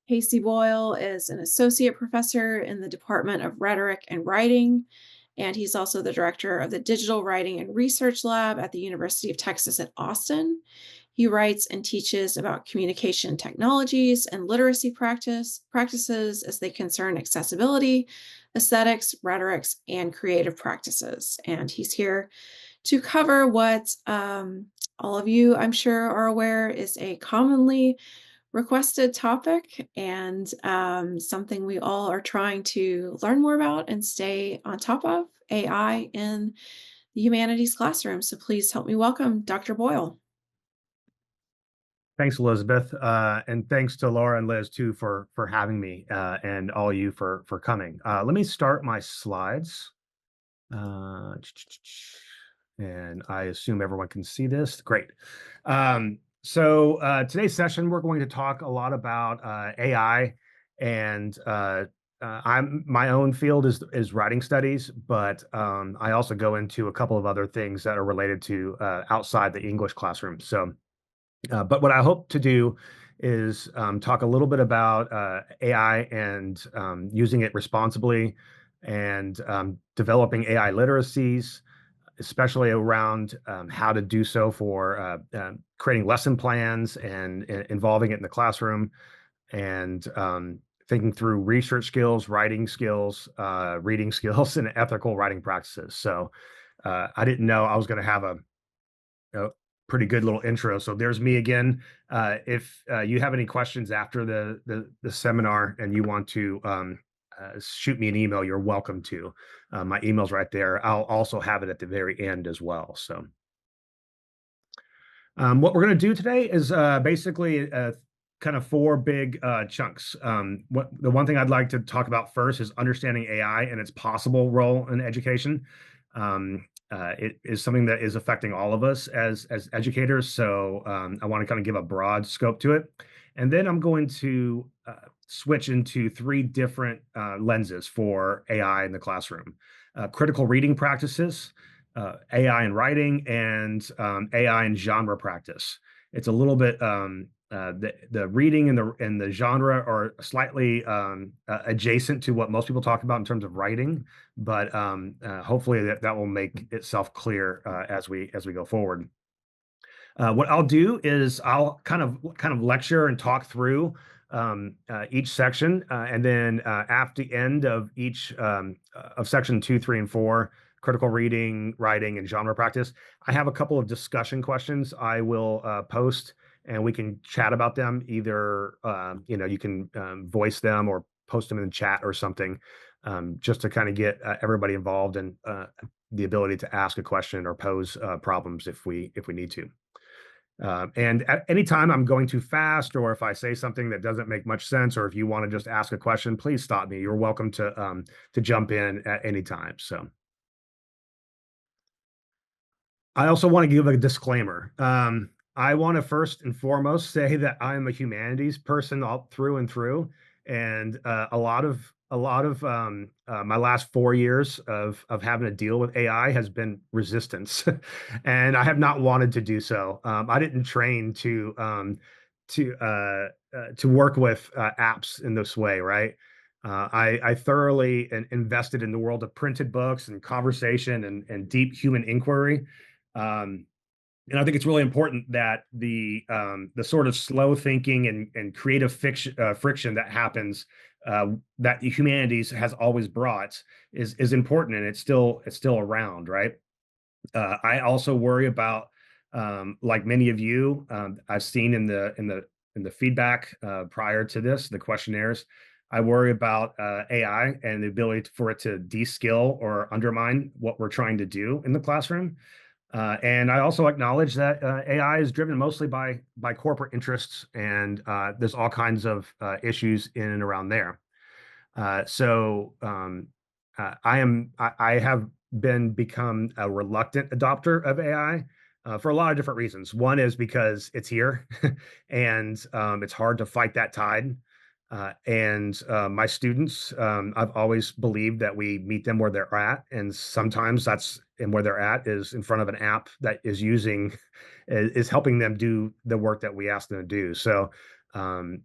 Casey Boyle is an associate professor in the Department of Rhetoric and Writing, and he's also the director of the Digital Writing and Research Lab at the University of Texas at Austin. He writes and teaches about communication technologies and literacy practices as they concern accessibility, aesthetics, rhetorics, and creative practices. And he's here to cover what all of you, I'm sure, are aware is a commonly requested topic and something we all are trying to learn more about and stay on top of AI in the humanities classroom. So please help me welcome Dr. Boyle. Thanks, Elizabeth, and thanks to Laura and Liz too for having me, and all you for coming. Let me start my slides, uh, and I assume everyone can see this. Great. Today's session we're going to talk a lot about AI, and my own field is writing studies, but I also go into a couple of other things that are related to outside the English classroom. But what I hope to do is talk a little bit about AI and using it responsibly and developing AI literacies, especially around how to do so for creating lesson plans and involving it in the classroom and thinking through research skills, writing skills, reading skills, and ethical writing practices. I didn't know I was going to have a pretty good little intro. So there's me again. If you have any questions after the seminar and you want to shoot me an email, you're welcome to. My email's right there. I'll also have it at the very end as well. What we're going to do today is basically kind of four big chunks. The one thing I'd like to talk about first is understanding AI and its possible role in education. It is something that is affecting all of us as educators. So I want to kind of give a broad scope to it. And then I'm going to switch into three different lenses for AI in the classroom. Critical reading practices, AI in writing, and AI in genre practice. It's a little bit the reading and the genre are slightly adjacent to what most people talk about in terms of writing, but hopefully that will make itself clear as we go forward. What I'll do is I'll kind of lecture and talk through each section, and then at the end of each of section 2, 3, and 4, critical reading, writing, and genre practice, I have a couple of discussion questions I will post, and we can chat about them. Either you can voice them or post them in the chat or something, just to kind of get everybody involved and the ability to ask a question or pose problems if we need to. And at any time I'm going too fast, or if I say something that doesn't make much sense, or if you want to just ask a question, please stop me. You're welcome to jump in at any time. So I also want to give a disclaimer. I want to first and foremost say that I'm a humanities person all through and through, and a lot of my last 4 years of having to deal with AI has been resistance, and I have not wanted to do so. I didn't train to work with apps in this way, right? I thoroughly invested in the world of printed books and conversation and deep human inquiry. Um, and I think it's really important that the sort of slow thinking and creative friction that happens, that humanities has always brought is important, and it's still around, right? I also worry about, like many of you, I've seen in the feedback prior to this, the questionnaires. I worry about AI and the ability for it to de-skill or undermine what we're trying to do in the classroom. And I also acknowledge that AI is driven mostly by corporate interests, and there's all kinds of issues in and around there. Uh, so um, I have become a reluctant adopter of AI for a lot of different reasons. One is because it's here, and it's hard to fight that tide. And my students, I've always believed that we meet them where they're at, and sometimes that's and where they're at is in front of an app that is using is helping them do the work that we ask them to do. So um,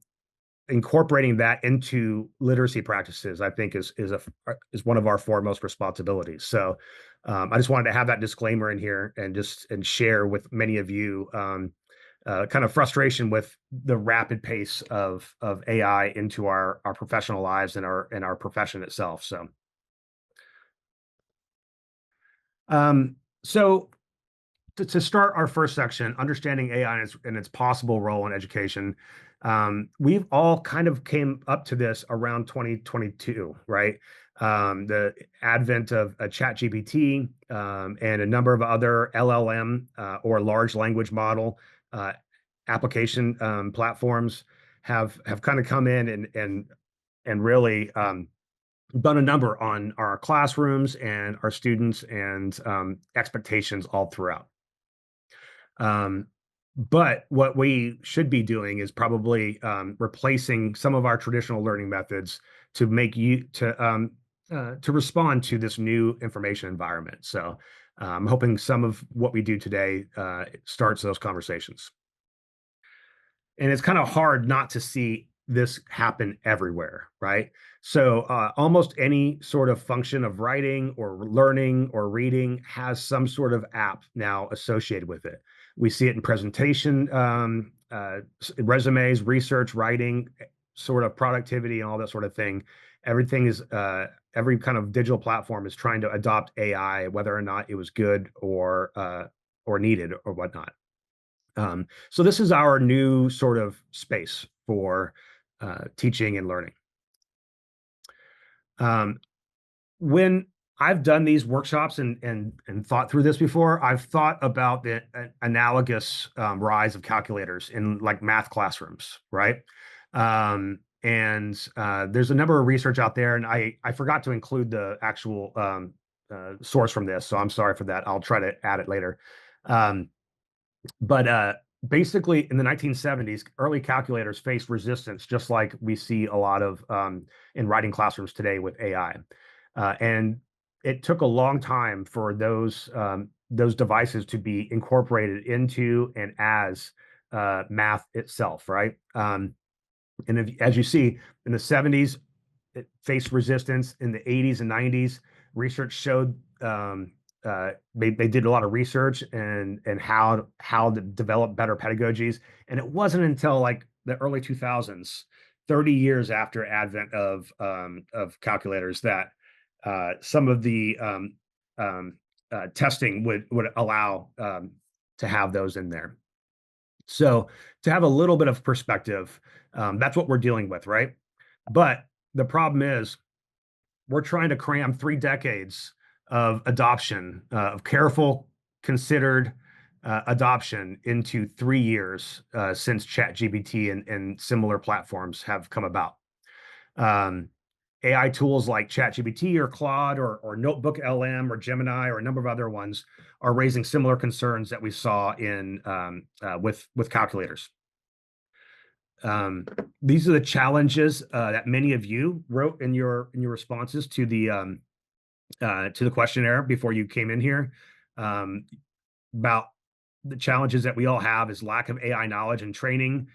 incorporating that into literacy practices, I think is one of our foremost responsibilities. So I just wanted to have that disclaimer in here and just and share with many of you kind of frustration with the rapid pace of AI into our professional lives and our profession itself. Um, so to start our first section, understanding AI and its possible role in education, we've all kind of came up to this around 2022, right? The advent of a chat GPT and a number of other LLM or large language model uh, application platforms have kind of come in and really done a number on our classrooms and our students and expectations all throughout. Um, but what we should be doing is probably replacing some of our traditional learning methods to make you to respond to this new information environment. So I'm hoping some of what we do today starts those conversations. And it's kind of hard not to see this happen everywhere, right? So almost any sort of function of writing or learning or reading has some sort of app now associated with it. We see it in presentation, resumes, research, writing, sort of productivity, and all that sort of thing. Everything is every kind of digital platform is trying to adopt AI, whether or not it was good or needed or whatnot. So this is our new sort of space for teaching and learning. Um, when I've done these workshops and thought through this before, I've thought about the analogous rise of calculators in like math classrooms, right? And there's a number of research out there, and I forgot to include the actual source from this, so I'm sorry for that. I'll try to add it later. Um, but basically, in the 1970s, early calculators faced resistance, just like we see a lot of in writing classrooms today with AI. And it took a long time for those devices to be incorporated into and as math itself, right? And as you see, in the 70s, it faced resistance. In the 80s and 90s, research showed they did a lot of research and how to develop better pedagogies. And it wasn't until like the early 2000s, 30 years after advent of calculators, that some of the testing would allow to have those in there. So to have a little bit of perspective, that's what we're dealing with, right? But the problem is we're trying to cram 3 decades of adoption, of careful, considered adoption into 3 years since ChatGPT and similar platforms have come about. Um, AI tools like ChatGPT or Claude or Notebook LM or Gemini or a number of other ones are raising similar concerns that we saw in with calculators. Um, these are the challenges that many of you wrote in your responses to the questionnaire before you came in here, um, about the challenges that we all have is lack of AI knowledge and training.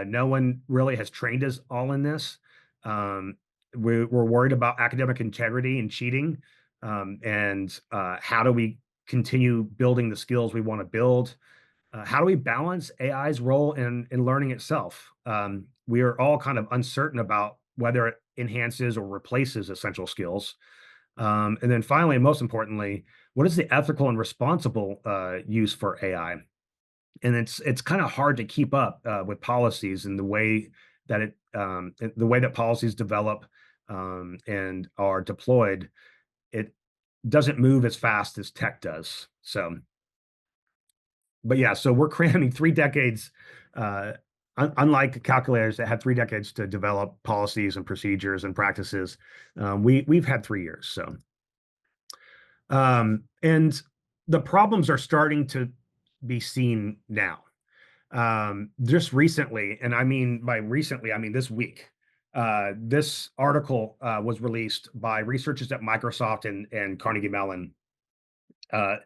No one really has trained us all in this. Um, we're worried about academic integrity and cheating, and how do we continue building the skills we want to build? How do we balance AI's role in learning itself? We are all kind of uncertain about whether it enhances or replaces essential skills. And then finally, and most importantly, what is the ethical and responsible use for AI? And it's kind of hard to keep up with policies and the way that policies develop and are deployed. It doesn't move as fast as tech does. So but yeah, so we're cramming 3 decades, unlike calculators that had 3 decades to develop policies and procedures and practices. We've had 3 years. So and the problems are starting to be seen now. Just recently, and I mean by recently, I mean this week. This article was released by researchers at Microsoft and Carnegie Mellon, uh,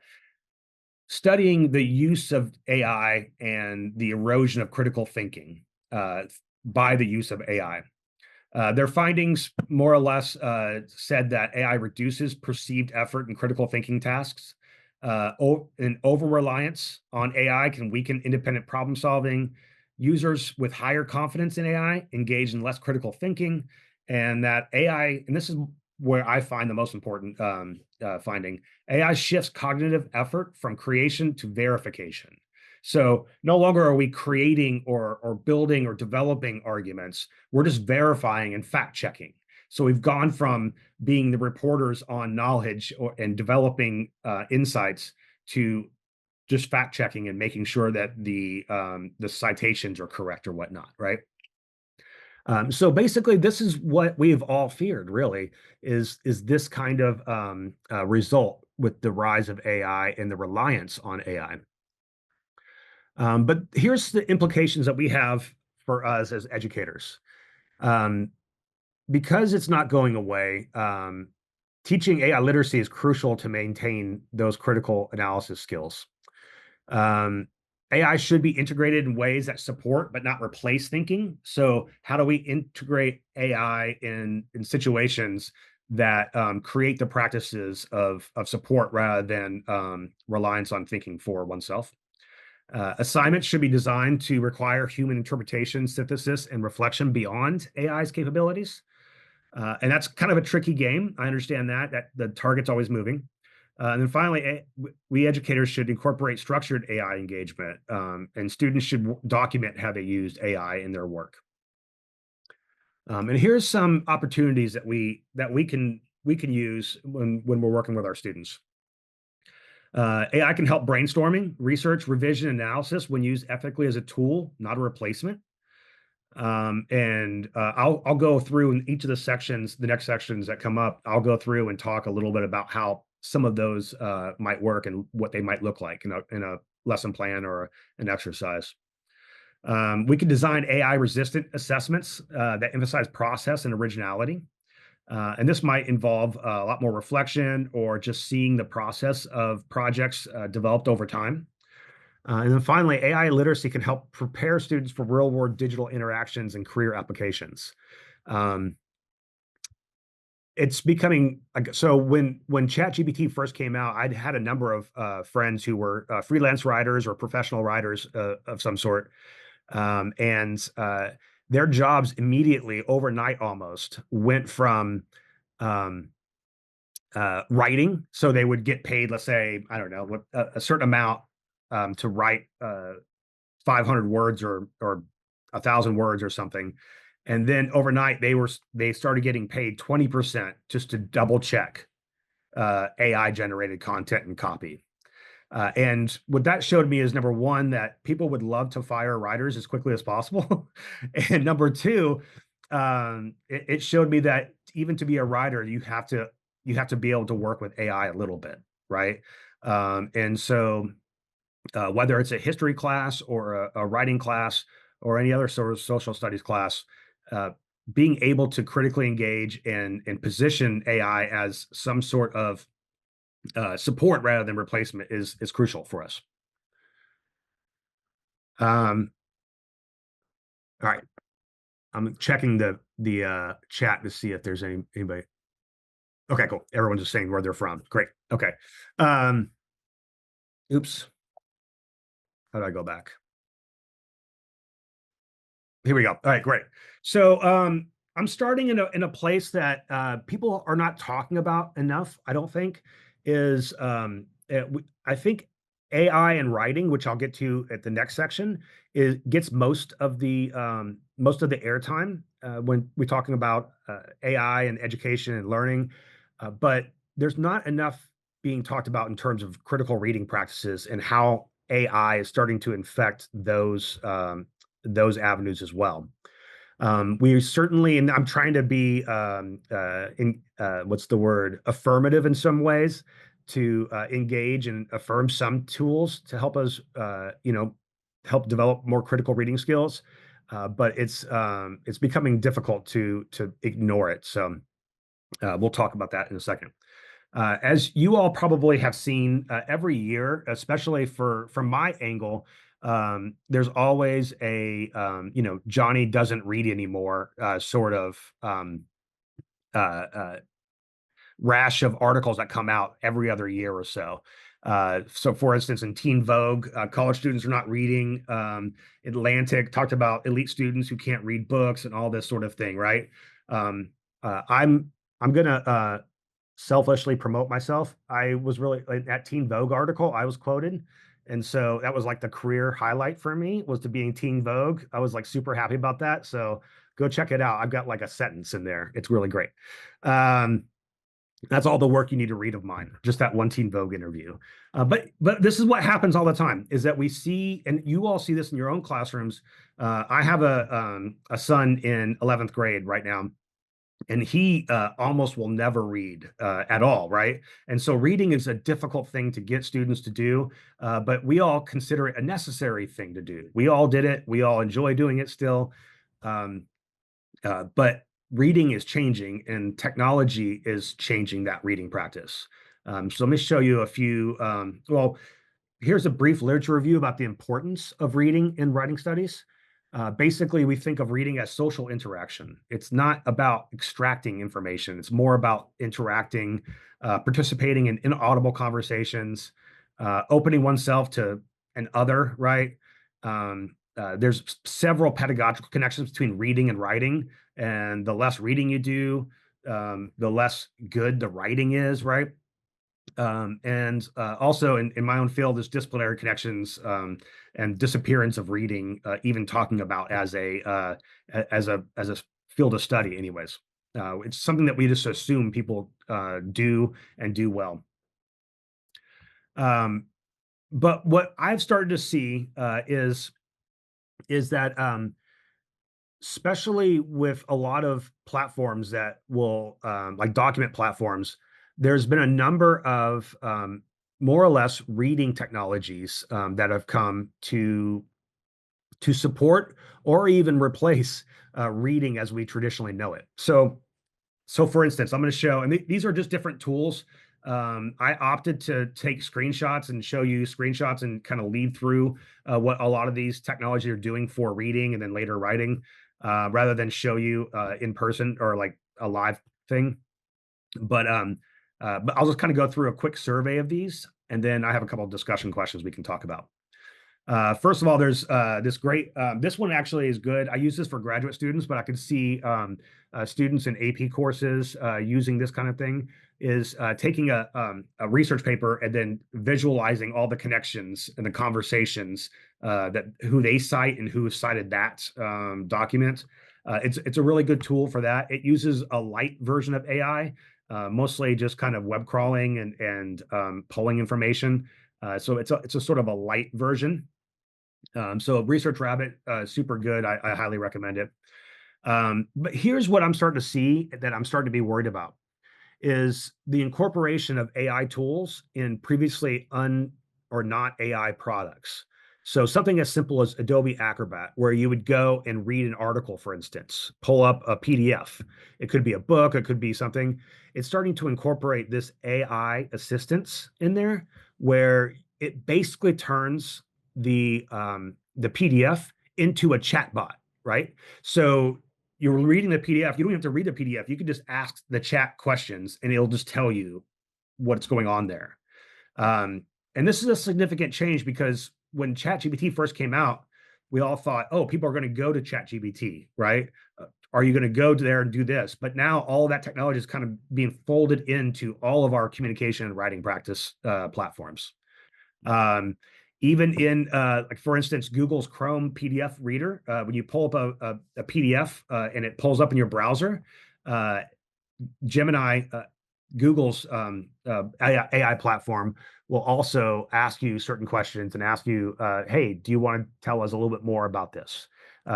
studying the use of AI and the erosion of critical thinking. by the use of AI. Their findings more or less said that AI reduces perceived effort in critical thinking tasks. An over reliance on AI can weaken independent problem solving. Users with higher confidence in AI engage in less critical thinking, and that AI, and this is where I find the most important finding, AI shifts cognitive effort from creation to verification. So no longer are we creating or building or developing arguments. We're just verifying and fact checking. So we've gone from being the reporters on knowledge and developing insights to just fact checking and making sure that the citations are correct or whatnot, right? So basically, this is what we've all feared. Really, is this kind of result with the rise of AI and the reliance on AI. But here's the implications that we have for us as educators. Um, because it's not going away, teaching AI literacy is crucial to maintain those critical analysis skills. Um, AI should be integrated in ways that support but not replace thinking. So, how do we integrate AI in situations that create the practices of support rather than reliance on thinking for oneself? Assignments should be designed to require human interpretation, synthesis, and reflection beyond AI's capabilities. And that's kind of a tricky game. I understand that the target's always moving. And then finally, we educators should incorporate structured AI engagement, and students should document how they used AI in their work. And here's some opportunities that we can use when we're working with our students. AI can help brainstorming, research, revision, analysis when used ethically as a tool, not a replacement. And I'll go through in each of the sections, the next sections that come up. I'll go through and talk a little bit about how some of those might work and what they might look like in a lesson plan or an exercise. We can design AI resistant assessments that emphasize process and originality. And this might involve a lot more reflection or just seeing the process of projects developed over time. And then finally, AI literacy can help prepare students for real world digital interactions and career applications. Um, it's becoming so when ChatGPT first came out, I'd had a number of friends who were freelance writers or professional writers of some sort, and their jobs immediately overnight almost went from um, writing. So they would get paid, let's say, I don't know, a certain amount to write 500 words or 1,000 words or something. And then overnight they started getting paid 20% just to double check AI generated content and copy. And what that showed me is number one, that people would love to fire writers as quickly as possible. And number two, it showed me that even to be a writer, you have to be able to work with AI a little bit, right? And so whether it's a history class or a writing class or any other sort of social studies class, uh, being able to critically engage and position AI as some sort of support rather than replacement is crucial for us. Um, all right, I'm checking the chat to see if there's anybody. Okay, cool. Everyone's just saying where they're from. Great. Okay. Um, oops. How do I go back? Here we go. All right, great. So I'm starting in a place that people are not talking about enough. I don't think is I think AI and writing, which I'll get to at the next section, is gets most of the airtime when we're talking about AI and education and learning, but there's not enough being talked about in terms of critical reading practices and how AI is starting to infect those avenues as well. We certainly, and I'm trying to be in what's the word, affirmative in some ways to engage and affirm some tools to help us, help develop more critical reading skills. But it's becoming difficult to ignore it. So we'll talk about that in a second. As you all probably have seen every year, especially from my angle, there's always a Johnny doesn't read anymore sort of uh, uh, rash of articles that come out every other year or so. So, for instance, in Teen Vogue, college students are not reading. Atlantic talked about elite students who can't read books and all this sort of thing, right? Um, I'm gonna selfishly promote myself. I was really in that Teen Vogue article I was quoted, and so that was like the career highlight for me was to be in Teen Vogue. I was like super happy about that. So go check it out. I've got like a sentence in there. It's really great. Um, that's all the work you need to read of mine, just that one Teen Vogue interview. But this is what happens all the time: is that we see, and you all see this in your own classrooms. I have a son in 11th grade right now, and he almost will never read at all, right? And so reading is a difficult thing to get students to do, but we all consider it a necessary thing to do. We all did it. We all enjoy doing it still. Um, but reading is changing and technology is changing that reading practice. So let me show you a few. Well, here's a brief literature review about the importance of reading in writing studies. Basically, we think of reading as social interaction. It's not about extracting information. It's more about interacting, participating in inaudible conversations, opening oneself to an other, right? There's several pedagogical connections between reading and writing, and the less reading you do, the less good the writing is, right? And also in my own field, there's disciplinary connections and disappearance of reading, even talking about as a field of study. Anyways, it's something that we just assume people do and do well. Um, but what I've started to see is that especially with a lot of platforms that will like document platforms, there's been a number of more or less reading technologies that have come to support or even replace reading as we traditionally know it. So for instance, I'm going to show, and these are just different tools. I opted to take screenshots and show you screenshots and kind of lead through what a lot of these technologies are doing for reading and then later writing, rather than show you in person or like a live thing. But I'll just kind of go through a quick survey of these, and then I have a couple of discussion questions we can talk about. First of all, there's this great, this one actually is good. I use this for graduate students, but I can see students in AP courses using this kind of thing is taking a research paper and then visualizing all the connections and the conversations that who they cite and who cited that document. It's a really good tool for that. It uses a light version of AI, mostly just kind of web crawling and pulling information. So it's a sort of a light version. So Research Rabbit, super good. I highly recommend it. But here's what I'm starting to see that I'm starting to be worried about is the incorporation of AI tools in previously or not AI products. So something as simple as Adobe Acrobat, where you would go and read an article, for instance, pull up a PDF. It could be a book, it could be something. It's starting to incorporate this AI assistance in there, where it basically turns the PDF into a chatbot, right? So you're reading the PDF. You don't have to read the PDF. You can just ask the chat questions and it'll just tell you what's going on there. Um, and this is a significant change because when ChatGPT first came out, we all thought, oh, people are going to go to ChatGPT, right? Are you going to go to there and do this? But now all of that technology is kind of being folded into all of our communication and writing practice platforms. Um, Even in, like for instance, Google's Chrome PDF reader, when you pull up a PDF and it pulls up in your browser, uh, Gemini, Google's AI platform, will also ask you certain questions and ask you, hey, do you want to tell us a little bit more about this?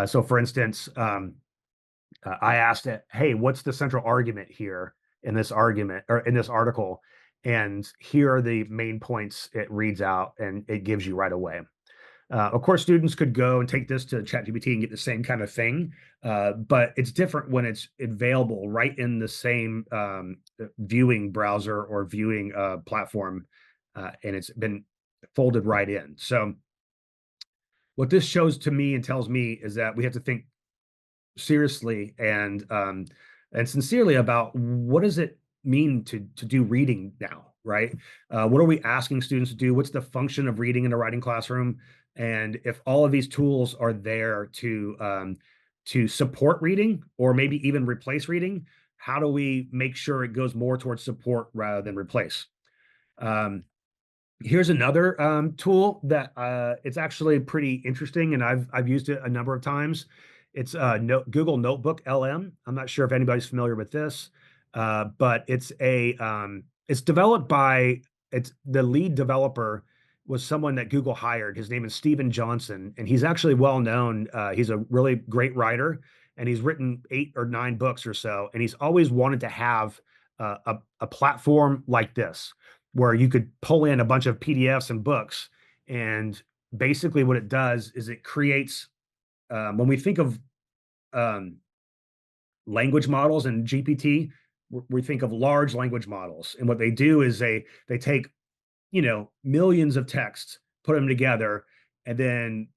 So, for instance, I asked it, hey, what's the central argument here in this argument or in this article? And here are the main points it reads out and it gives you right away. Of course, students could go and take this to ChatGPT and get the same kind of thing, but it's different when it's available right in the same viewing browser or viewing platform, and it's been folded right in. So, what this shows to me and tells me is that we have to think seriously and sincerely about what does it mean to do reading now, right? What are we asking students to do? What's the function of reading in a writing classroom? And if all of these tools are there to support reading or maybe even replace reading, how do we make sure it goes more towards support rather than replace? Um, Here's another tool that it's actually pretty interesting, and I've used it a number of times. It's Google Notebook LM. I'm not sure if anybody's familiar with this, but it's developed by it's the lead developer was someone that Google hired. His name is Steven Johnson, and he's actually well known. He's a really great writer, and he's written 8 or 9 books or so. And he's always wanted to have a platform like this where you could pull in a bunch of PDFs and books. And basically, what it does is it creates, when we think of um, language models and GPT, we think of large language models. And what they do is they take, millions of texts, put them together, and then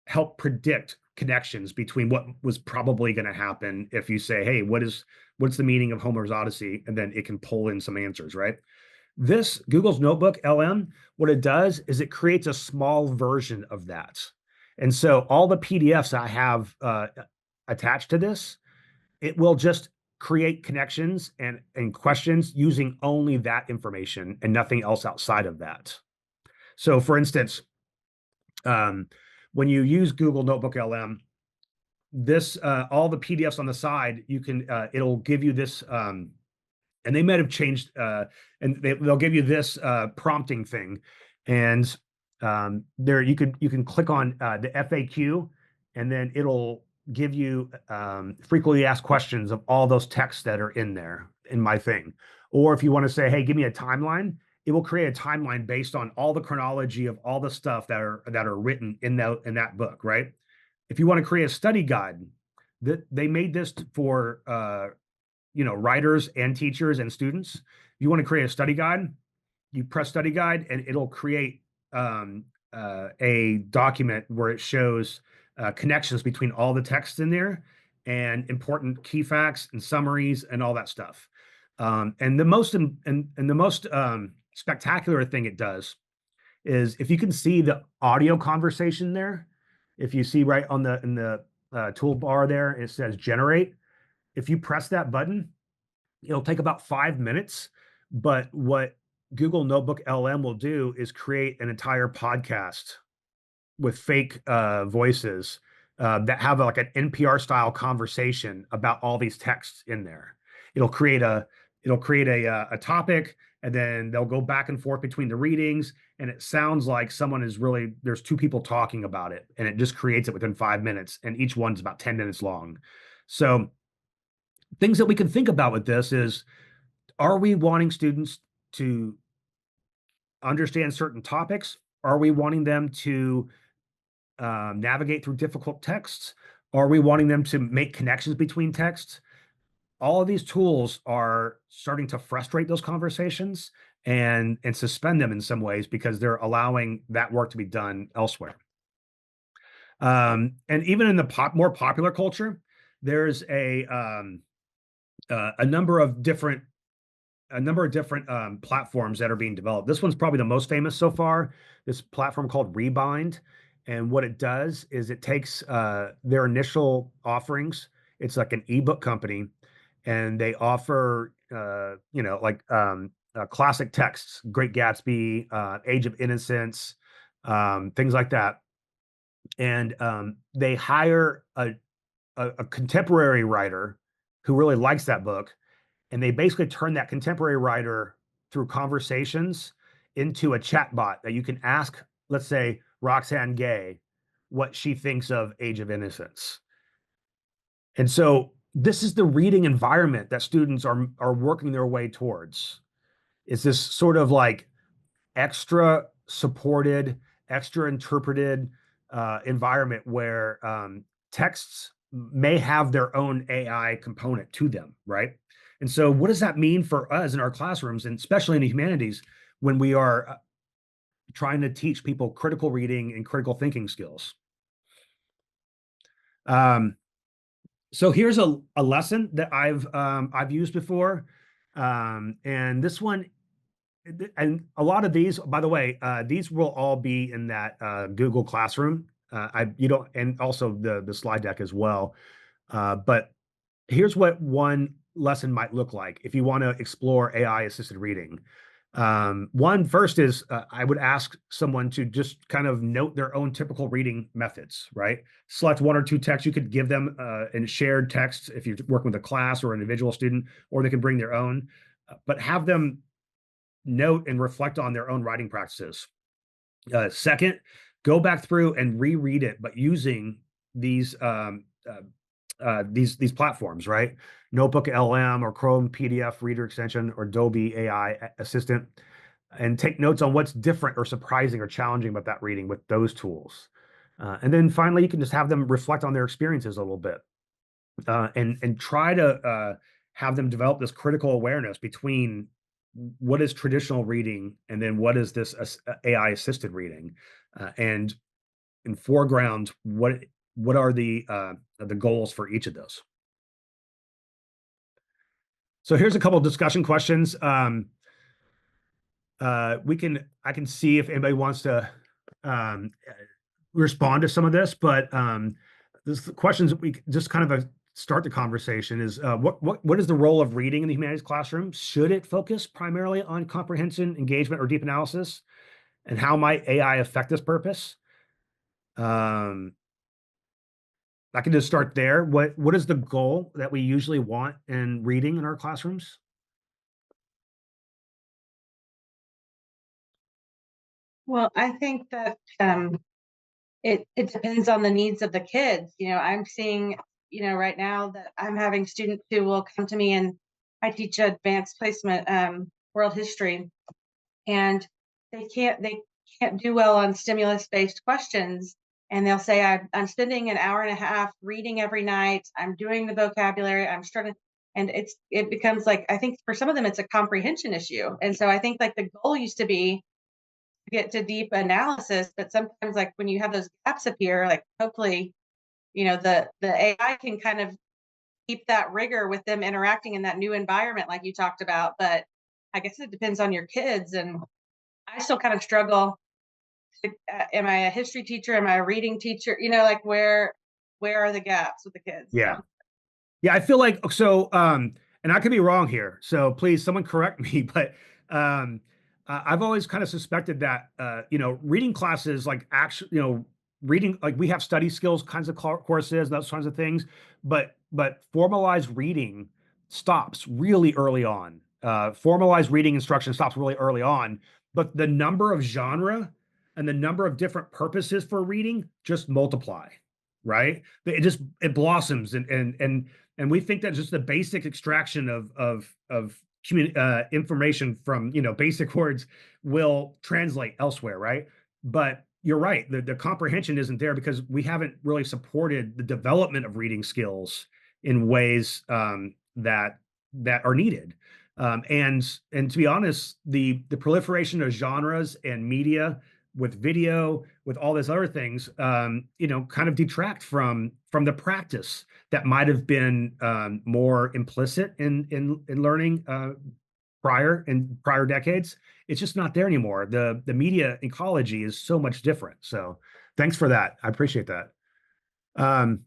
help predict connections between what was probably going to happen if you say, hey, what's the meaning of Homer's Odyssey? And then it can pull in some answers, right? This Google's Notebook LM, what it does is it creates a small version of that. And so all the PDFs I have attached to this, it will just create connections and questions using only that information and nothing else outside of that. So, for instance, um, when you use Google Notebook LM, this all the PDFs on the side, you can it'll give you this and they might have changed and they'll give you this prompting thing and there you can click on the FAQ and then it'll give you frequently asked questions of all those texts that are in there in my thing. Or if you want to say, hey, give me a timeline, it will create a timeline based on all the chronology of all the stuff that are written in that book, right? If you want to create a study guide, that they made this for writers and teachers and students. If you want to create a study guide, you press study guide and it'll create a document where it shows connections between all the texts in there and important key facts and summaries and all that stuff. And the most spectacular thing it does is if you can see the audio conversation there, if you see right on the in the toolbar there, it says generate. If you press that button, it'll take about 5 minutes. But what Google Notebook LM will do is create an entire podcast with fake voices that have like an NPR style conversation about all these texts in there. It'll create a it'll create a topic, and then they'll go back and forth between the readings, and it sounds like someone is really there's two people talking about it, and it just creates it within 5 minutes, and each one's about 10 minutes long. So things that we can think about with this is are we wanting students to understand certain topics? Are we wanting them to navigate through difficult texts? Are we wanting them to make connections between texts? All of these tools are starting to frustrate those conversations and suspend them in some ways because they're allowing that work to be done elsewhere. And even in the more popular culture, there's a number of different platforms that are being developed. This one's probably the most famous so far. This platform called Rebind, and what it does is it takes their initial offerings. It's like an ebook company, and they offer classic texts, Great Gatsby, Age of Innocence, things like that. And they hire a contemporary writer who really likes that book, and they basically turn that contemporary writer through conversations into a chatbot that you can ask, let's say, Roxane Gay, what she thinks of Age of Innocence. And so this is the reading environment that students are working their way towards. It's this sort of like extra supported, extra interpreted, environment where texts may have their own AI component to them, right? And so, what does that mean for us in our classrooms, and especially in the humanities, when we are trying to teach people critical reading and critical thinking skills? Um, so here's a lesson that I've used before, and this one, and a lot of these, by the way, these will all be in that Google Classroom. I you don't, and also the slide deck as well. But here's what one lesson might look like if you want to explore AI assisted reading. One first is I would ask someone to just kind of note their own typical reading methods, right? Select one or two texts you could give them in shared texts if you're working with a class or an individual student, or they can bring their own, but have them note and reflect on their own writing practices. Second, go back through and reread it, but using these these platforms, right? Notebook LM or Chrome PDF reader extension or Adobe AI assistant, and take notes on what's different or surprising or challenging about that reading with those tools. And then finally, you can just have them reflect on their experiences a little bit, and try to have them develop this critical awareness between what is traditional reading and then what is this AI assisted reading, and in foreground what are the goals for each of those. So here's a couple of discussion questions. I can see if anybody wants to um, respond to some of this, but this questions that we just kind of start the conversation is what is the role of reading in the humanities classroom? Should it focus primarily on comprehension, engagement, or deep analysis? And how might AI affect this purpose? Um, I can just start there. What is the goal that we usually want in reading in our classrooms? Well, I think that it depends on the needs of the kids. I'm seeing, right now that I'm having students who will come to me, and I teach advanced placement world history, and they can't do well on stimulus based questions. And they'll say, I'm spending an hour and a half reading every night. I'm doing the vocabulary. I'm struggling. And it becomes like, I think for some of them, it's a comprehension issue. And so I think like the goal used to be get to deep analysis, but sometimes like when you have those gaps appear, like hopefully, the AI can kind of keep that rigor with them interacting in that new environment like you talked about. But I guess it depends on your kids. And I still kind of struggle am I a history teacher? Am I a reading teacher? Like where are the gaps with the kids? Yeah. So Yeah, I feel like so, and I could be wrong here, so please someone correct me, but um, I've always kind of suspected that reading classes like actually, reading like we have study skills kinds of courses, those kinds of things, but formalized reading stops really early on. Formalized reading instruction stops really early on, but the number of genre and the number of different purposes for reading just multiply, right? It blossoms and we think that just the basic extraction of information from basic words will translate elsewhere, right? But you're right, the comprehension isn't there because we haven't really supported the development of reading skills in ways that are needed. And to be honest, the proliferation of genres and media with video, with all these other things, kind of detract from the practice that might have been more implicit in learning in prior decades. It's just not there anymore. The media ecology is so much different. So thanks for that. I appreciate that. Um,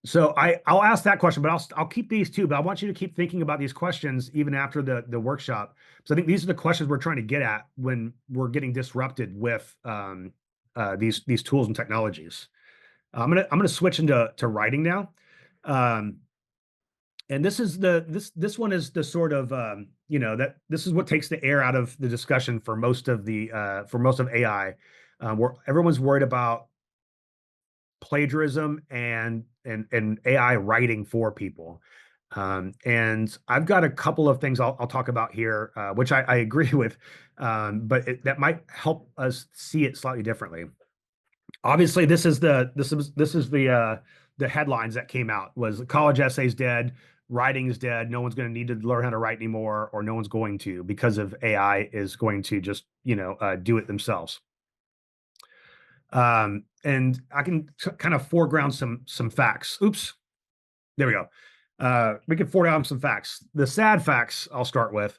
so I'll ask that question, but I'll keep these two. But I want you to keep thinking about these questions even after the workshop. So I think these are the questions we're trying to get at when we're getting disrupted with these tools and technologies. I'm gonna switch into writing now, um, and this one is the sort of that this is what takes the air out of the discussion for most of the for most of AI, where everyone's worried about plagiarism and AI writing for people. And I've got a couple of things I'll talk about here, which I agree with, but that might help us see it slightly differently. Obviously, this is the headlines that came out was college essays dead, writing is dead. No one's going to need to learn how to write anymore, or no one's going to because of AI is going to just do it themselves. And I can kind of foreground some facts. Oops, there we go. We can foreground some facts. The sad facts I'll start with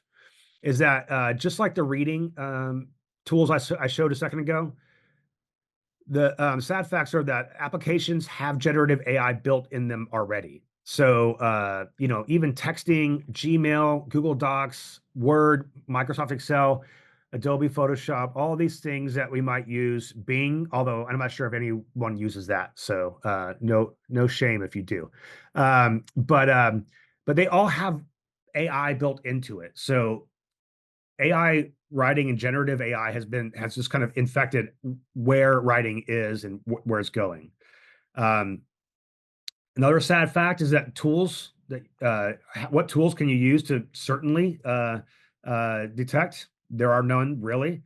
is that just like the reading tools I showed a second ago, the sad facts are that applications have generative AI built in them already. So, even texting, Gmail, Google Docs, Word, Microsoft Excel, Adobe Photoshop, all these things that we might use, Bing, although I'm not sure if anyone uses that. So, no shame if you do. But they all have AI built into it. So AI writing and generative AI has just kind of infected where writing is and where it's going. Um, Another sad fact is that what tools can you use to certainly detect? There are none really,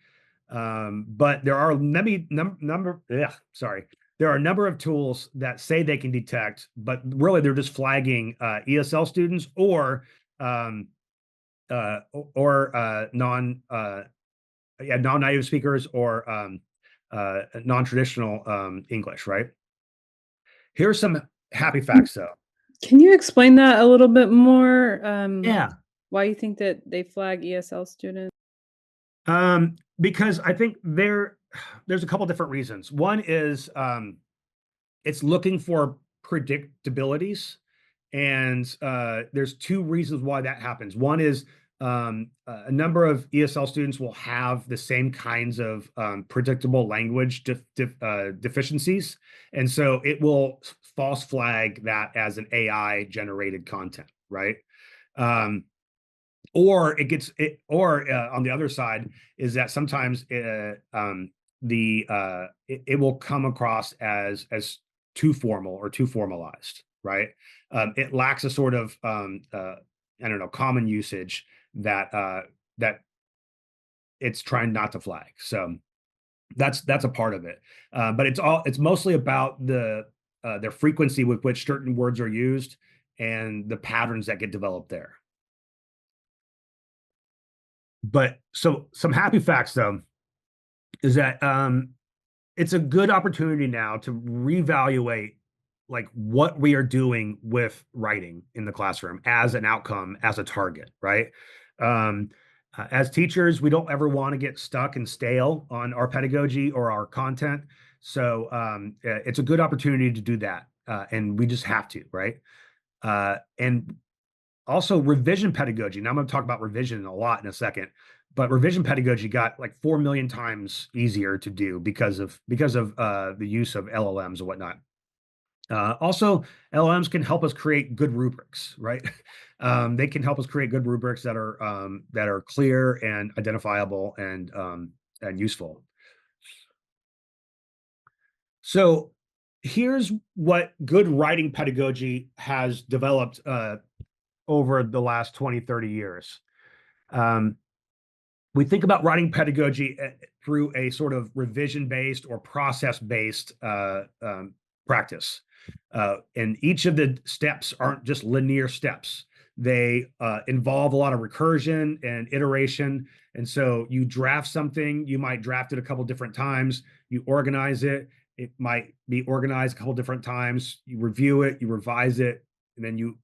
but there are many number. Yeah, sorry. There are a number of tools that say they can detect, but really they're just flagging ESL students um, or non-native speakers or non-traditional English, right? Here's some happy facts, though. Can you explain that a little bit more? Yeah. Why you think that they flag ESL students? Because I think there's a couple different reasons. One is it's looking for predictabilities. And there's two reasons why that happens. One is a number of ESL students will have the same kinds of predictable language deficiencies. And so it will false flag that as an AI generated content, right? Um, or it gets it, or on the other side is that sometimes it will come across as too formal or too formalized, right? It lacks a sort of I don't know, common usage that it's trying not to flag. So that's a part of it. But it's mostly about the frequency with which certain words are used and the patterns that get developed there. But so some happy facts though is that it's a good opportunity now to reevaluate like what we are doing with writing in the classroom as an outcome, as a target, right? Um, as teachers, we don't ever want to get stuck and stale on our pedagogy or our content. So it's a good opportunity to do that. And we just have to, right? And also revision pedagogy. Now I'm going to talk about revision a lot in a second, but revision pedagogy got like 4 million times easier to do because of the use of LLMs and whatnot. Also, LLMs can help us create good rubrics, right? They can help us create good rubrics that are clear and identifiable and useful. So here's what good writing pedagogy has developed over the last 20, 30 years. Um, we think about writing pedagogy through a sort of revision-based or process-based practice. And each of the steps aren't just linear steps. They involve a lot of recursion and iteration. And so you draft something, you might draft it a couple different times, you organize it, it might be organized a couple different times, you review it, you revise it, and then you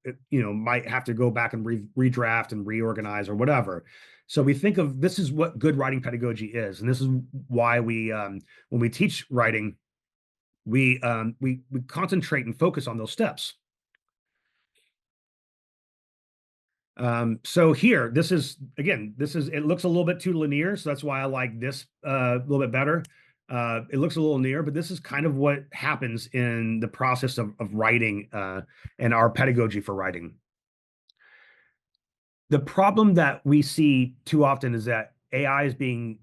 might have to go back and redraft and reorganize or whatever. So we think of this is what good writing pedagogy is, and this is why when we teach writing, we concentrate and focus on those steps. So here, this is it looks a little bit too linear, so that's why I like this a little bit better. It looks a little linear, but this is kind of what happens in the process of writing and our pedagogy for writing. The problem that we see too often is that AI is being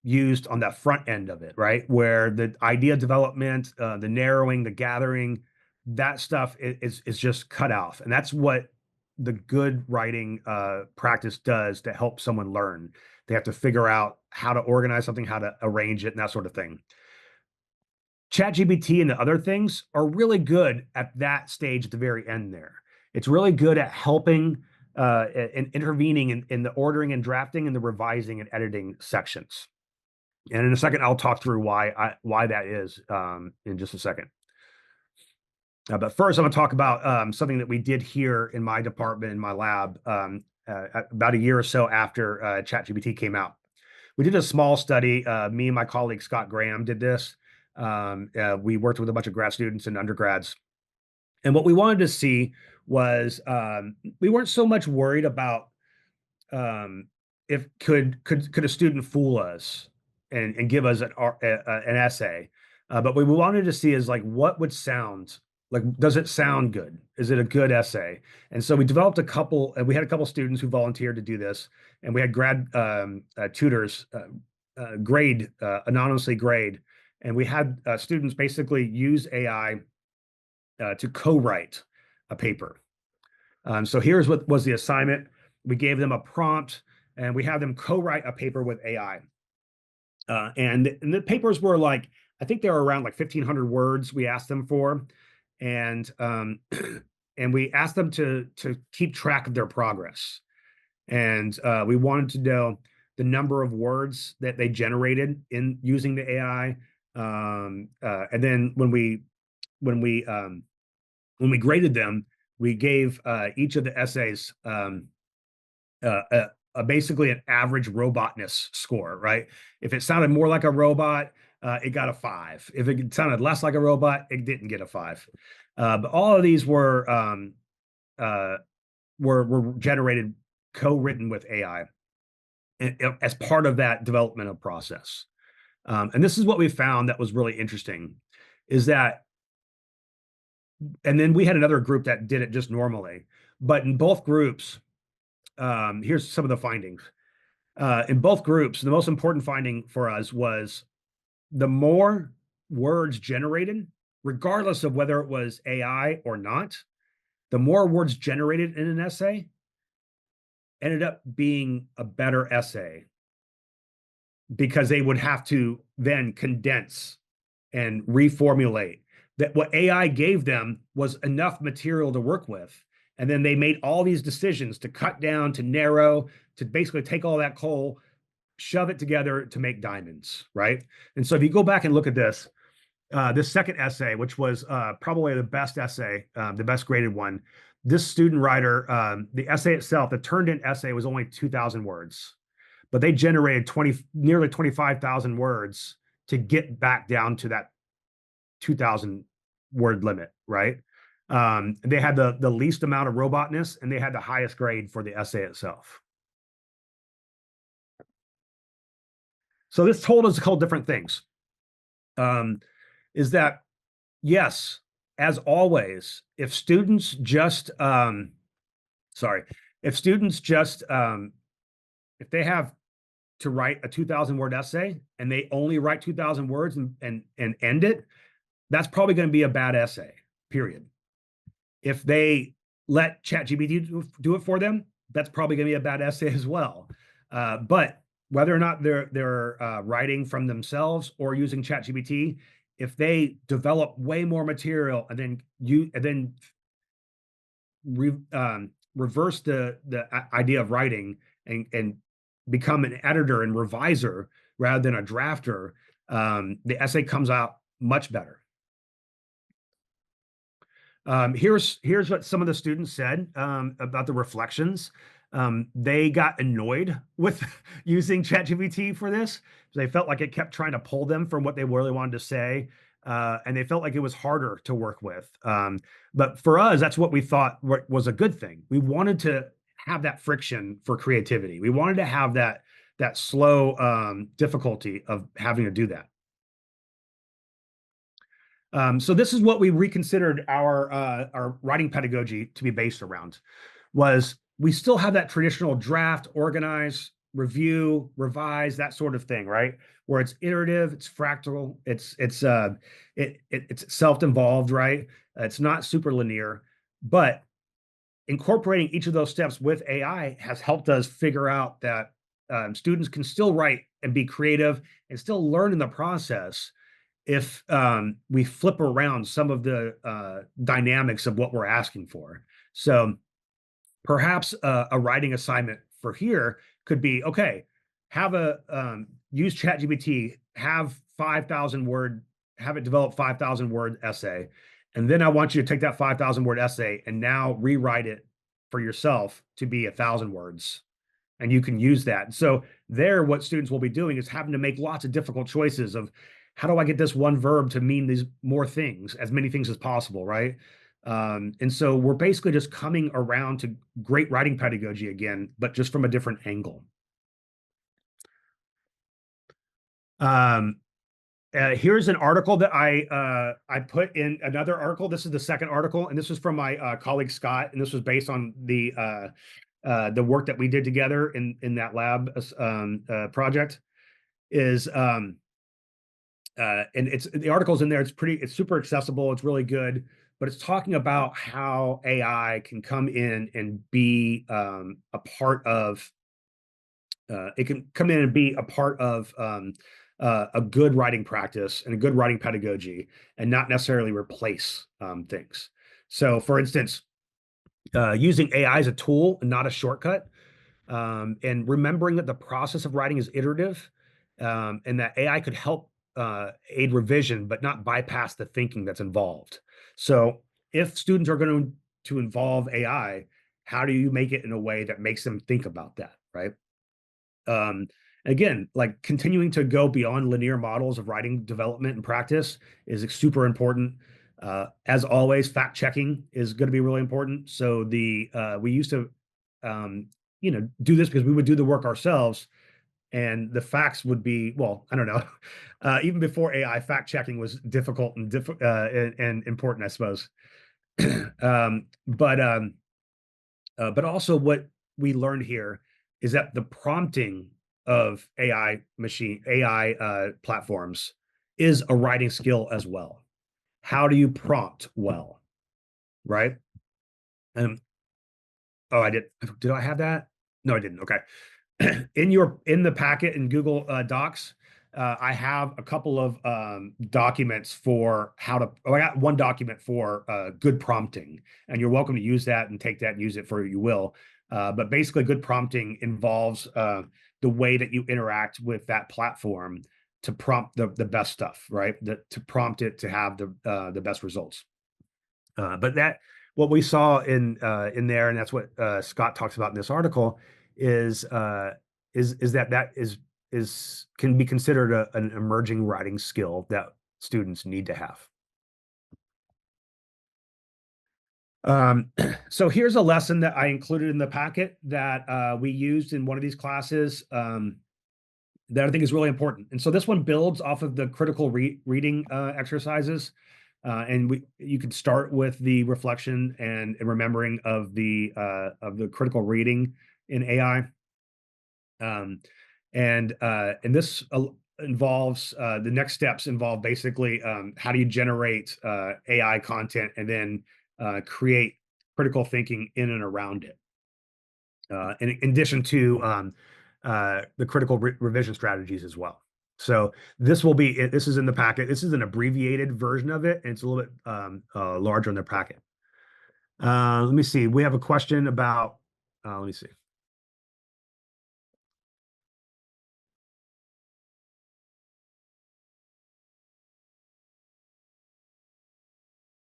used on that front end of it, right? Where the idea development, the narrowing, the gathering, that stuff is just cut off, and that's what the good writing practice does to help someone learn. They have to figure out how to organize something, how to arrange it, and that sort of thing. ChatGPT and the other things are really good at that stage at the very end there. It's really good at helping and intervening in the ordering and drafting and the revising and editing sections. And in a second, I'll talk through why that is in just a second. But first, I'm going to talk about something that we did here in my department, in my lab, about a year or so after ChatGPT came out. We did a small study. Me and my colleague Scott Graham did this. We worked with a bunch of grad students and undergrads. And what we wanted to see was we weren't so much worried about if could a student fool us and give us an essay, but what we wanted to see is like what would sound like. Does it sound good? Is it a good essay? And so we developed a couple, and we had a couple students who volunteered to do this, and we had grad tutors grade anonymously grade, and we had students basically use AI to co-write a paper. So here's what was the assignment. We gave them a prompt, and we had them co-write a paper with AI. And the papers were like, I think they were around like 1,500 words we asked them for. And and we asked them to keep track of their progress. And we wanted to know the number of words that they generated in using the AI. And then when we graded them, we gave each of the essays basically an average robotness score, right? If it sounded more like a robot, it got a 5. If it sounded less like a robot, it didn't get a 5. But all of these were generated, co-written with AI as part of that developmental process. And this is what we found that was really interesting, is that, and then we had another group that did it just normally, but in both groups, here's some of the findings. In both groups, the most important finding for us was the more words generated, regardless of whether it was AI or not, the more words generated in an essay ended up being a better essay, because they would have to then condense and reformulate. That what AI gave them was enough material to work with. And then they made all these decisions to cut down, to narrow, to basically take all that coal, shove it together to make diamonds, right? And so if you go back and look at this second essay, which was probably the best essay, the best graded one, this student writer, the essay itself, the turned in essay was only 2,000 words, but they generated nearly 25,000 words to get back down to that 2,000 word limit, right? They had the least amount of robotness, and they had the highest grade for the essay itself. So this told us a couple different things. Is that, yes, as always, if students just, if they have to write a 2,000 word essay and they only write 2,000 words and end it, that's probably going to be a bad essay, period. If they let ChatGPT do it for them, that's probably going to be a bad essay as well. But whether or not they're writing from themselves or using ChatGPT, if they develop way more material and then reverse the idea of writing and become an editor and reviser rather than a drafter, the essay comes out much better. Here's what some of the students said about the reflections. They got annoyed with using ChatGPT for this. They felt like it kept trying to pull them from what they really wanted to say, and they felt like it was harder to work with. But for us, that's what we thought was a good thing. We wanted to have that friction for creativity. We wanted to have that slow difficulty of having to do that. So this is what we reconsidered our writing pedagogy to be based around. Was we still have that traditional draft, organize, review, revise, that sort of thing, right? Where it's iterative, it's fractal, it's self-involved, right? It's not super linear, but incorporating each of those steps with AI has helped us figure out that students can still write and be creative and still learn in the process, if we flip around some of the dynamics of what we're asking for. So perhaps a writing assignment for here could be, okay, have a use ChatGPT, have 5,000 word, have it develop 5,000 word essay. And then I want you to take that 5,000 word essay and now rewrite it for yourself to be 1,000 words. And you can use that. So there, what students will be doing is having to make lots of difficult choices of how do I get this one verb to mean these more things, as many things as possible, right? And so we're basically just coming around to great writing pedagogy again, but just from a different angle. Um, Here's an article that I put in another article. This is the second article, and this was from my colleague Scott, and this was based on the work that we did together in that lab project. Is and it's the article's in there. It's super accessible. It's really good, but it's talking about how AI can come in and be a part of. It can come in and be a part of a good writing practice and a good writing pedagogy, and not necessarily replace things. So, for instance, using AI as a tool and not a shortcut, and remembering that the process of writing is iterative, and that AI could help aid revision, but not bypass the thinking that's involved. So, if students are going to involve AI, how do you make it in a way that makes them think about that, right? um, Again, like continuing to go beyond linear models of writing development and practice is super important. As always, fact checking is going to be really important. So we used to do this because we would do the work ourselves, and the facts would be, well, I don't know. Even before AI, fact checking was difficult and important, I suppose. um, but um, but also what we learned here is that the prompting of AI platforms is a writing skill as well. How do you prompt well, right? Um, oh, I did. Did I have that? No, I didn't. Okay. In the packet in Google Docs, I have a couple of documents for how to. Oh, I got one document for good prompting, and you're welcome to use that and take that and use it for you will. But basically, good prompting involves the way that you interact with that platform to prompt the best stuff, right? To prompt it to have the best results. But that what we saw in there, and that's what Scott talks about in this article, is that can be considered an emerging writing skill that students need to have. So here's a lesson that I included in the packet that we used in one of these classes that I think is really important. And so this one builds off of the critical reading exercises. And you can start with the reflection and remembering of the critical reading in AI. And this involves the next steps involve basically how do you generate AI content and then create critical thinking in and around it. In addition to the critical revision strategies as well. So this is in the packet. This is an abbreviated version of it, and it's a little bit larger in the packet. Let me see. We have a question about. Let me see.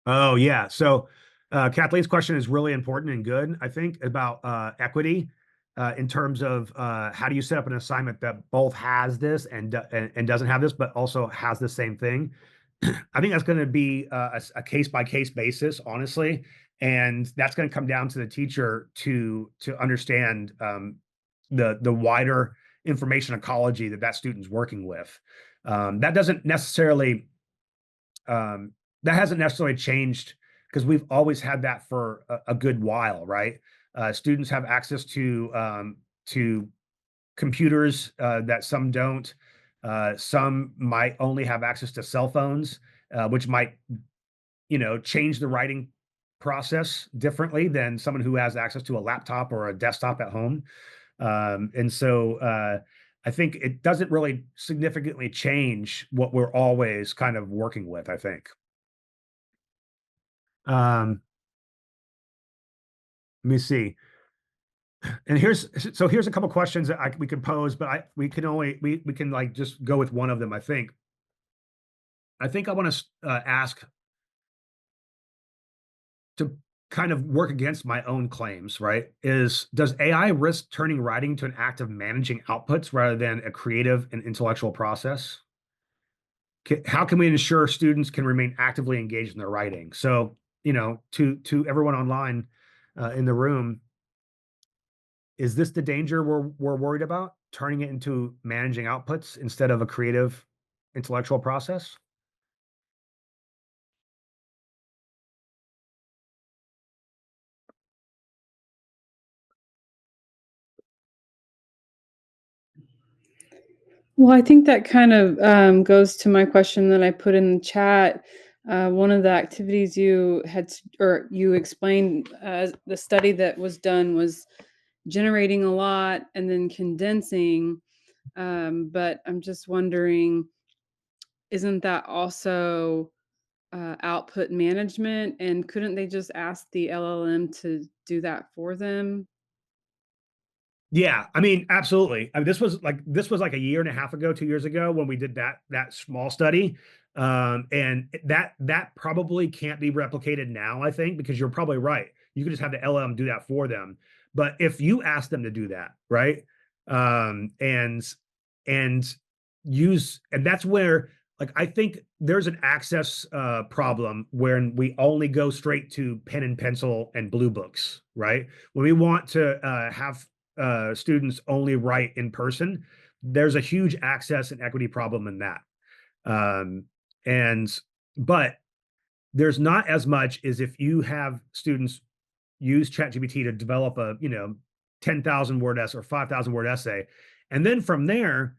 Oh yeah. So Kathleen's question is really important and good, I think, about equity in terms of how do you set up an assignment that both has this and doesn't have this, but also has the same thing. I think that's going to be a case by case basis, honestly, and that's going to come down to the teacher to understand the wider information ecology that student's working with. That doesn't necessarily um, that hasn't necessarily changed because we've always had that for a good while, right? Students have access to computers that some don't. Some might only have access to cell phones, which might, change the writing process differently than someone who has access to a laptop or a desktop at home. And so I think it doesn't really significantly change what we're always kind of working with, I think. Let me see. And here's a couple questions that we could pose, but we can only we can like just go with one of them, I think. I think I want to ask to kind of work against my own claims, right? Does AI risk turning writing to an act of managing outputs rather than a creative and intellectual process? How can we ensure students can remain actively engaged in their writing? So, to everyone online in the room, is this the danger we're worried about? Turning it into managing outputs instead of a creative intellectual process? Well, I think that kind of goes to my question that I put in the chat. One of the activities or you explained, the study that was done was generating a lot and then condensing. But I'm just wondering, isn't that also output management? And couldn't they just ask the LLM to do that for them? Yeah, I mean, absolutely. I mean, this was like a year and a half ago, 2 years ago when we did that small study, and that probably can't be replicated now. I think because you're probably right. You could just have the LM do that for them. But if you ask them to do that, right, and and and that's where like I think there's an access problem when we only go straight to pen and pencil and blue books, right? When we want to have students only write in person, there's a huge access and equity problem in that. Um, and but there's not as much as if you have students use ChatGPT to develop a 10,000 word essay or 5,000 word essay, and then from there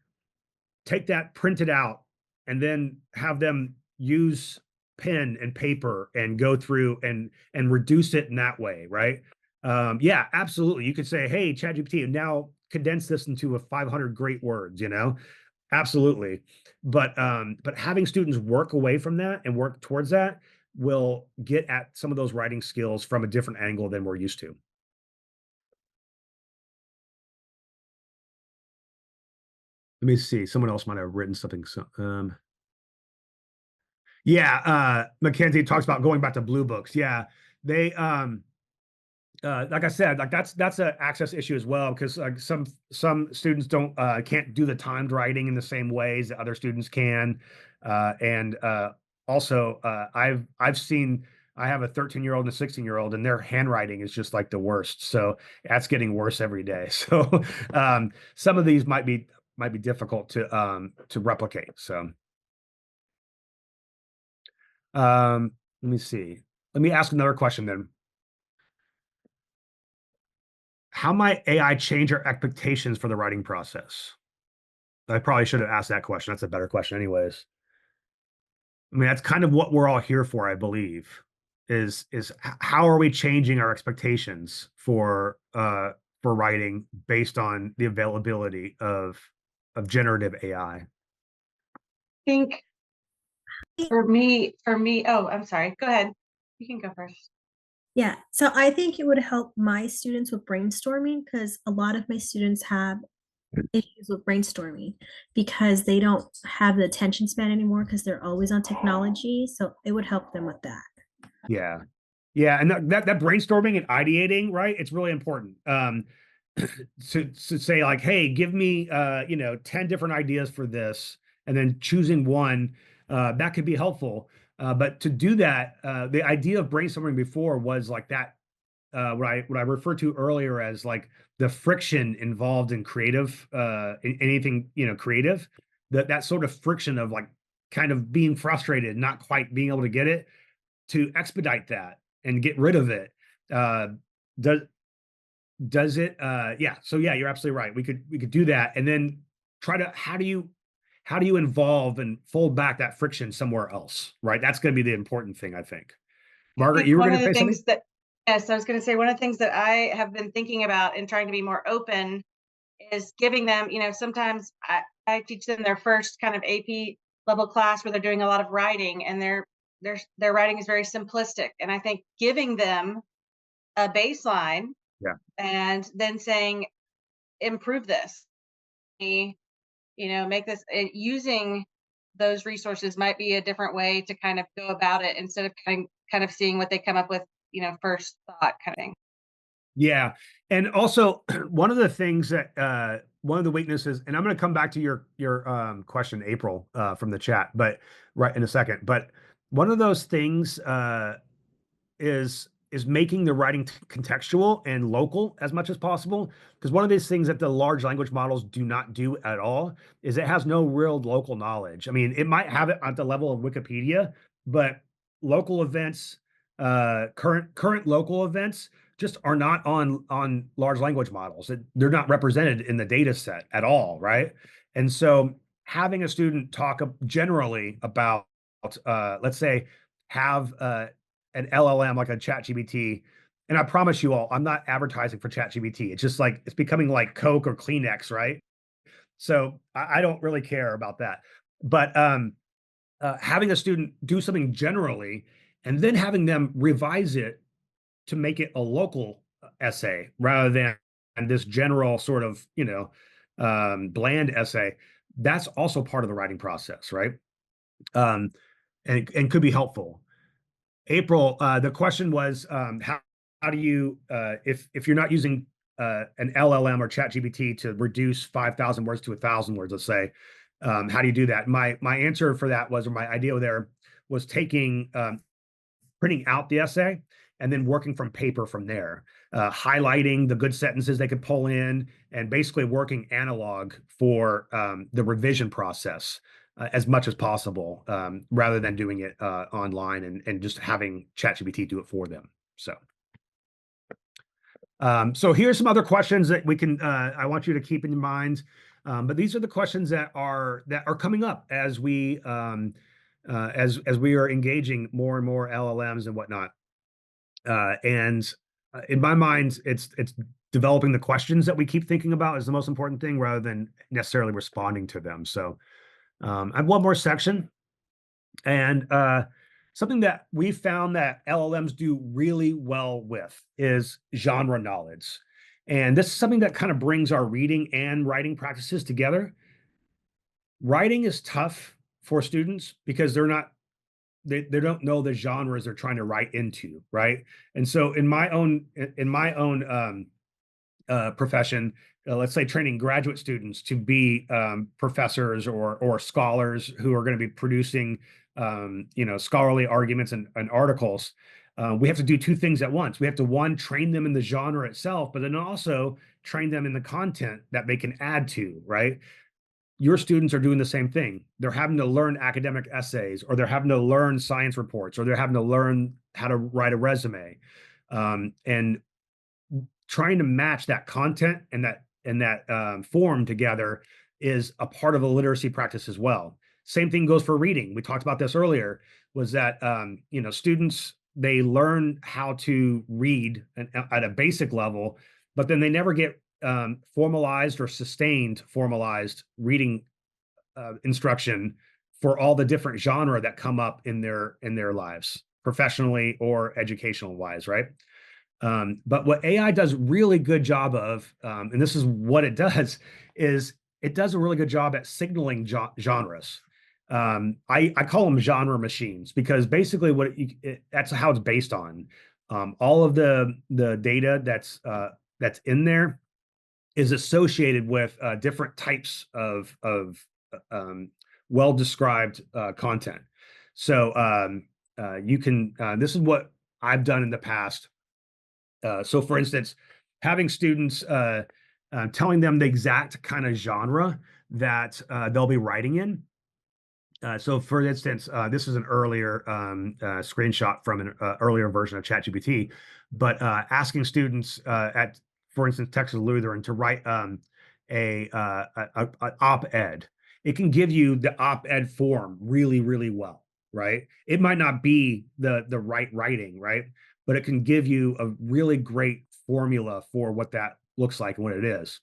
take that, print it out, and then have them use pen and paper and go through and reduce it in that way, right? Yeah, absolutely. You could say, "Hey, ChatGPT, now condense this into a 500 great words," Absolutely. But having students work away from that and work towards that will get at some of those writing skills from a different angle than we're used to. Let me see. Someone else might have written something. Yeah, Mackenzie talks about going back to blue books. Yeah, they like I said, like that's an access issue as well because like some students don't can't do the timed writing in the same ways that other students can, and also I've seen I have a 13-year-old and a 16-year-old and their handwriting is just like the worst. So that's getting worse every day. So some of these might be difficult to replicate. So. Let me see. Let me ask another question then. How might AI change our expectations for the writing process? I probably should have asked that question. That's a better question, anyways. I mean, that's kind of what we're all here for, I believe. Is how are we changing our expectations for writing based on the availability of generative AI? Think for me, oh, I'm sorry. Go ahead. You can go first. Yeah, so I think it would help my students with brainstorming because a lot of my students have issues with brainstorming because they don't have the attention span anymore because they're always on technology. So it would help them with that. Yeah. Yeah, and that brainstorming and ideating, right? It's really important. To say like, hey, give me 10 different ideas for this, and then choosing one, that could be helpful. But to do that, the idea of brainstorming before was like that, what I referred to earlier as like the friction involved in creative, in anything, creative, that sort of friction of like kind of being frustrated, not quite being able to get it, to expedite that and get rid of it. Uh, does does it? Yeah. So yeah, you're absolutely right. We could do that, and then try to how do you involve and fold back that friction somewhere else? Right. That's going to be the important thing, I think. I Margaret, think you were one going of to the say something. things that, yes, I was going to say one of the things that I have been thinking about and trying to be more open is giving them, sometimes I teach them their first kind of AP level class where they're doing a lot of writing, and their writing is very simplistic. And I think giving them a baseline Yeah. and then saying, improve this, make this, using those resources might be a different way to kind of go about it instead of kind of seeing what they come up with, first thought kind of thing. Yeah. And also one of the things that one of the weaknesses, and I'm going to come back to your question, April, from the chat, but right in a second. But one of those things is making the writing contextual and local as much as possible. Because one of these things that the large language models do not do at all is it has no real local knowledge. I mean, it might have it at the level of Wikipedia, but local events, current local events just are not on large language models. They're not represented in the data set at all, right? And so having a student talk generally about, let's say, have an LLM like a ChatGPT, and I promise you all, I'm not advertising for ChatGPT. It's just like it's becoming like Coke or Kleenex, right? So I don't really care about that. But having a student do something generally and then having them revise it to make it a local essay rather than this general sort of, bland essay, that's also part of the writing process, right? Um, and could be helpful. April, the question was, how do you, if you're not using an LLM or ChatGPT to reduce 5,000 words to 1,000 words, let's say, how do you do that? My answer for that was, or my idea there was taking, printing out the essay and then working from paper from there, highlighting the good sentences they could pull in, and basically working analog for the revision process as much as possible, rather than doing it online and just having ChatGPT do it for them. So here's some other questions that we can I want you to keep in mind. But these are the questions that are coming up as we as we are engaging more and more LLMs and whatnot. And in my mind, it's developing the questions that we keep thinking about is the most important thing, rather than necessarily responding to them. So I have one more section, and something that we found that LLMs do really well with is genre knowledge. And this is something that kind of brings our reading and writing practices together. Writing is tough for students because they don't know the genres they're trying to write into, right? And so in my own profession, let's say training graduate students to be professors or scholars who are going to be producing scholarly arguments and articles, we have to do two things at once. We have to, one, train them in the genre itself, but then also train them in the content that they can add to, right? Your students are doing the same thing. They're having to learn academic essays, or they're having to learn science reports, or they're having to learn how to write a resume. And trying to match that content and that form together is a part of a literacy practice as well. Same thing goes for reading. We talked about this earlier, was that students, they learn how to read at a basic level, but then they never get formalized or sustained formalized reading instruction for all the different genre that come up in their lives, professionally or educational wise, right? But what AI does really good job of, and this is what it does, is it does a really good job at signaling genres. I call them genre machines because basically that's how it's based on. All of the data that's in there is associated with different types of well-described content. So you can, this is what I've done in the past. So for instance, having students, telling them the exact kind of genre that they'll be writing in. So for instance, this is an earlier screenshot from an earlier version of ChatGPT, but asking students for instance, Texas Lutheran to write a op-ed. It can give you the op-ed form really, really well, right? It might not be the right writing, right? But it can give you a really great formula for what that looks like and what it is.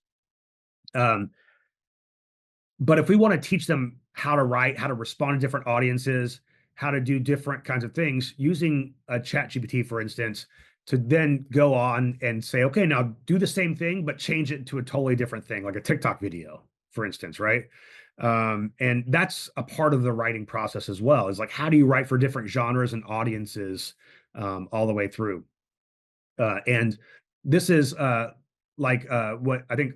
Um, but if we want to teach them how to write, how to respond to different audiences, how to do different kinds of things using a chat GPT, for instance, to then go on and say, okay, now do the same thing, but change it to a totally different thing, like a TikTok video, for instance, right? And that's a part of the writing process as well, is like, how do you write for different genres and audiences all the way through? And this is what I think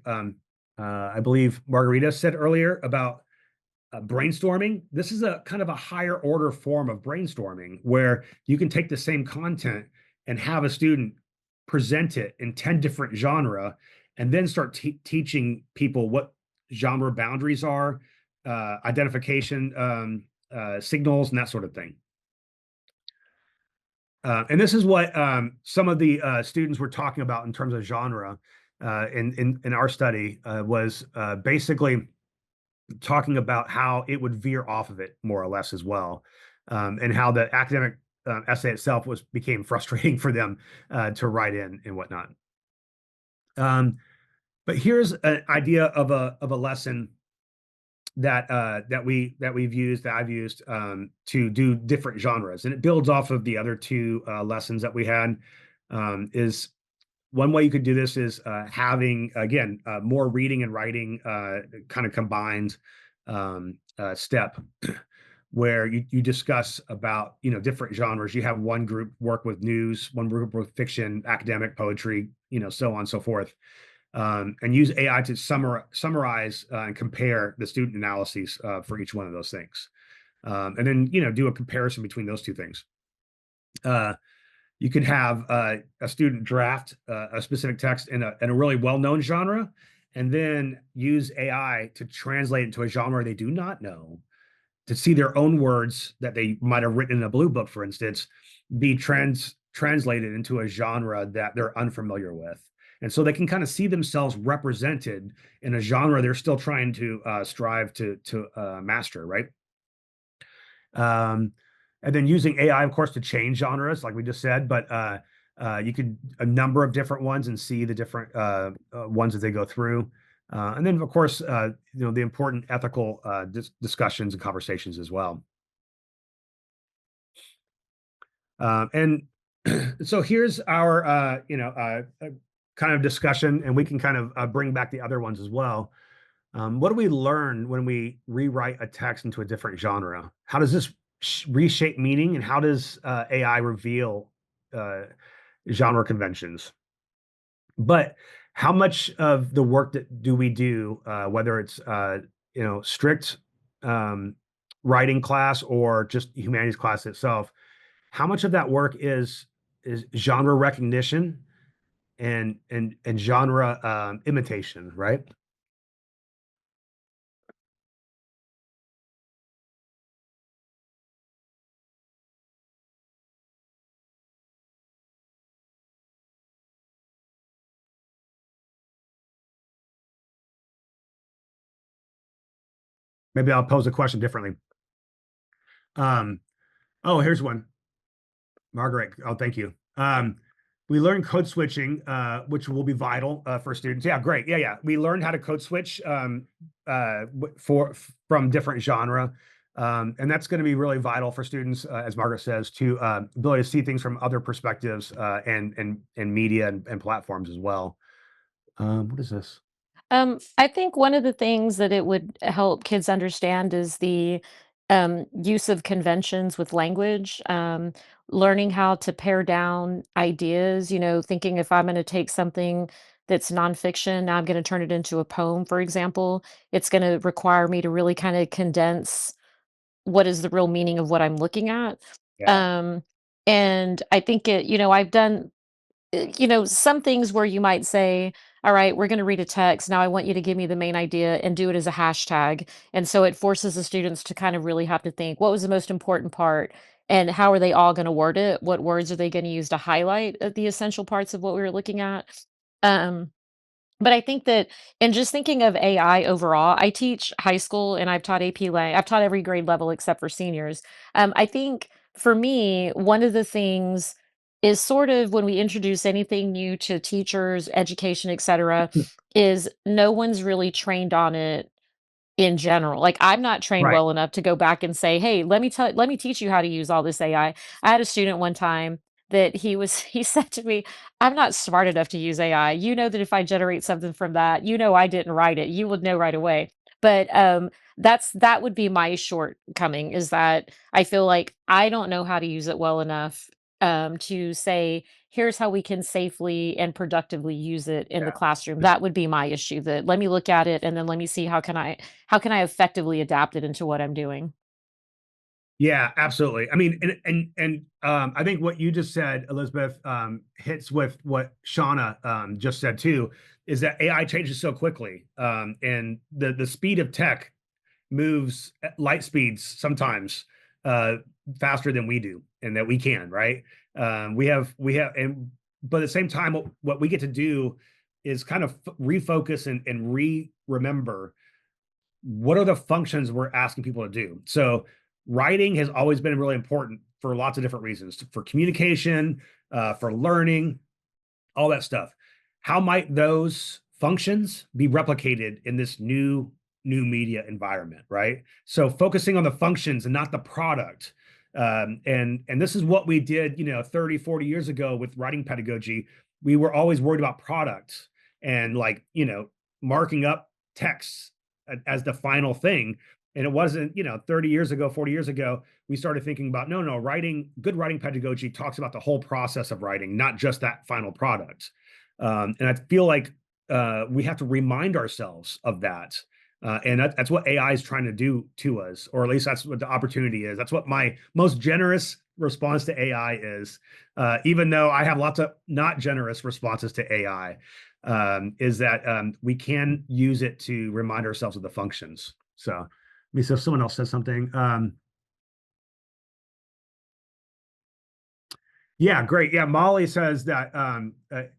I believe Margarita said earlier about brainstorming. This is a kind of a higher order form of brainstorming where you can take the same content and have a student present it in 10 different genre and then start teaching people what genre boundaries are, identification signals, and that sort of thing. And this is what some of the students were talking about in terms of genre in our study was basically talking about how it would veer off of it more or less as well, and how the academic essay itself became frustrating for them to write in and whatnot. But here's an idea of a lesson that I've used to do different genres, and it builds off of the other two lessons that we had. Is one way you could do this is having again more reading and writing kind of combined step where you discuss about different genres. You have one group work with news, one group with fiction, academic, poetry, so on and so forth, and use AI to summarize and compare the student analyses for each one of those things, and then do a comparison between those two things. You could have a student draft a specific text in a really well-known genre, and then use AI to translate it into a genre they do not know, to see their own words that they might have written in a blue book, for instance, be translated into a genre that they're unfamiliar with. And so they can kind of see themselves represented in a genre they're still trying to strive to master, right? Um, and then using AI, of course, to change genres, like we just said, but you could a number of different ones and see the different ones as they go through. And then, of course, the important ethical discussions and conversations as well. And so here's our, kind of discussion, and we can kind of bring back the other ones as well. What do we learn when we rewrite a text into a different genre? How does this reshape meaning, and how does AI reveal uh, genre conventions? But how much of the work that do we do, whether it's strict um, writing class or just humanities class itself, how much of that work is genre recognition and genre imitation, right? Maybe I'll pose a question differently. Oh, here's one. Margaret, oh, thank you. We learned code switching, which will be vital for students. Yeah, great. Yeah. We learned how to code switch from different genre. And that's going to be really vital for students, as Margaret says, to ability to see things from other perspectives and media and platforms as well. What is this? I think one of the things that it would help kids understand is the use of conventions with language, learning how to pare down ideas, thinking if I'm going to take something that's nonfiction, now I'm going to turn it into a poem, for example, it's going to require me to really kind of condense what is the real meaning of what I'm looking at. Yeah. Um, and I think I've done some things where you might say, all right, we're going to read a text. Now I want you to give me the main idea and do it as a hashtag. And so it forces the students to kind of really have to think what was the most important part and how are they all going to word it? What words are they going to use to highlight the essential parts of what we were looking at? Um, but I think that in just thinking of AI overall, I teach high school and I've taught AP Lang. I've taught every grade level except for seniors. I think for me, one of the things is sort of when we introduce anything new to teachers, education, et cetera, is no one's really trained on it in general. Like, I'm not trained Right. well enough to go back and say, "Hey, let me teach you how to use all this AI." I had a student one time that he said to me, "I'm not smart enough to use AI. You know that if I generate something from that, you know I didn't write it. You would know right away." But, that would be my shortcoming, is that I feel like I don't know how to use it well enough, to say, "Here's how we can safely and productively use it in the Yeah. classroom." That would be my issue, that let me look at it and then let me see how can I effectively adapt it into what I'm doing? Yeah, absolutely. I mean, I think what you just said, Elizabeth, hits with what Shauna just said too, is that AI changes so quickly, and the speed of tech moves at light speeds sometimes uh, faster than we do, and that we can, right? We have, and but at the same time, what we get to do is kind of refocus and remember what are the functions we're asking people to do. So writing has always been really important for lots of different reasons, for communication, for learning, all that stuff. How might those functions be replicated in this new media environment, right? So focusing on the functions and not the product. And this is what we did, 30, 40 years ago with writing pedagogy. We were always worried about product and like, marking up texts as the final thing. And it wasn't, 30 years ago, 40 years ago, we started thinking about no, good writing pedagogy talks about the whole process of writing, not just that final product. And I feel like we have to remind ourselves of that. And that's what AI is trying to do to us, or at least that's what the opportunity is. That's what my most generous response to AI is, even though I have lots of not generous responses to AI, is that we can use it to remind ourselves of the functions. So, let me see if someone else says something. Yeah, great. Yeah, Molly says that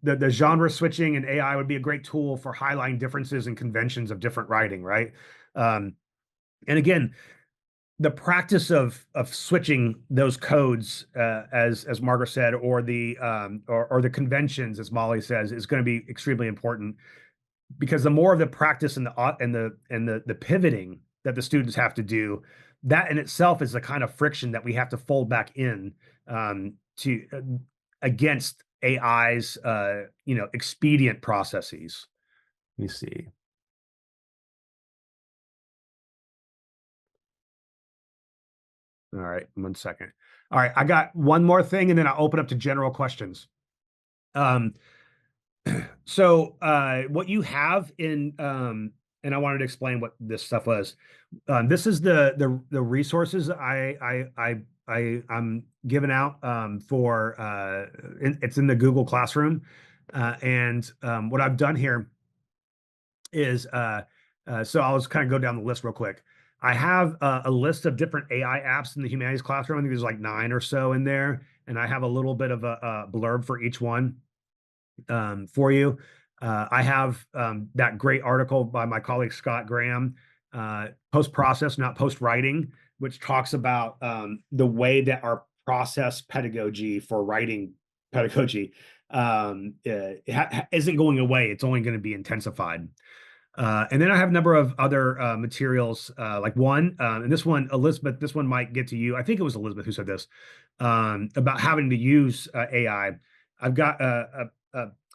the genre switching in AI would be a great tool for highlighting differences and conventions of different writing, right? Um, and again, the practice of switching those codes, as Margaret said, or or the conventions, as Molly says, is going to be extremely important, because the more of the practice and the pivoting that the students have to do, that in itself is the kind of friction that we have to fold back in, to against AI's expedient processes. Let me see. All right, 1 second. All right, I got one more thing, and then I'll open up to general questions. Um, so what you have in and I wanted to explain what this stuff was. This is the resources I'm giving out for it's in the Google Classroom, and what I've done here is so I'll just kind of go down the list real quick. I have a list of different AI apps in the Humanities Classroom. I think there's like 9 or so in there, and I have a little bit of a blurb for each one for you. I have that great article by my colleague Scott Graham, Post Process, Not Post Writing, which talks about the way that our process pedagogy for writing pedagogy isn't going away. It's only going to be intensified. And then I have a number of other materials, like one, and this one, Elizabeth, this one might get to you. I think it was Elizabeth who said this, about having to use AI. I've got a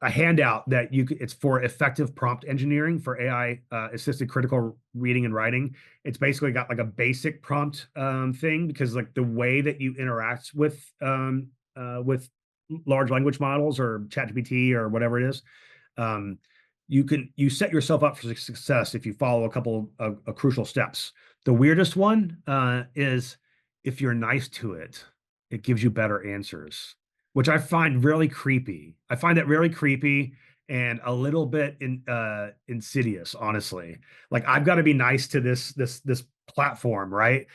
handout that it's for effective prompt engineering for AI assisted critical reading and writing. It's basically got like a basic prompt thing, because like the way that you interact with large language models or ChatGPT or whatever it is, um, you set yourself up for success if you follow a couple of crucial steps. The weirdest one is, if you're nice to it, it gives you better answers, which I find really creepy. I find that really creepy and a little bit insidious, honestly. Like, I've got to be nice to this platform, right?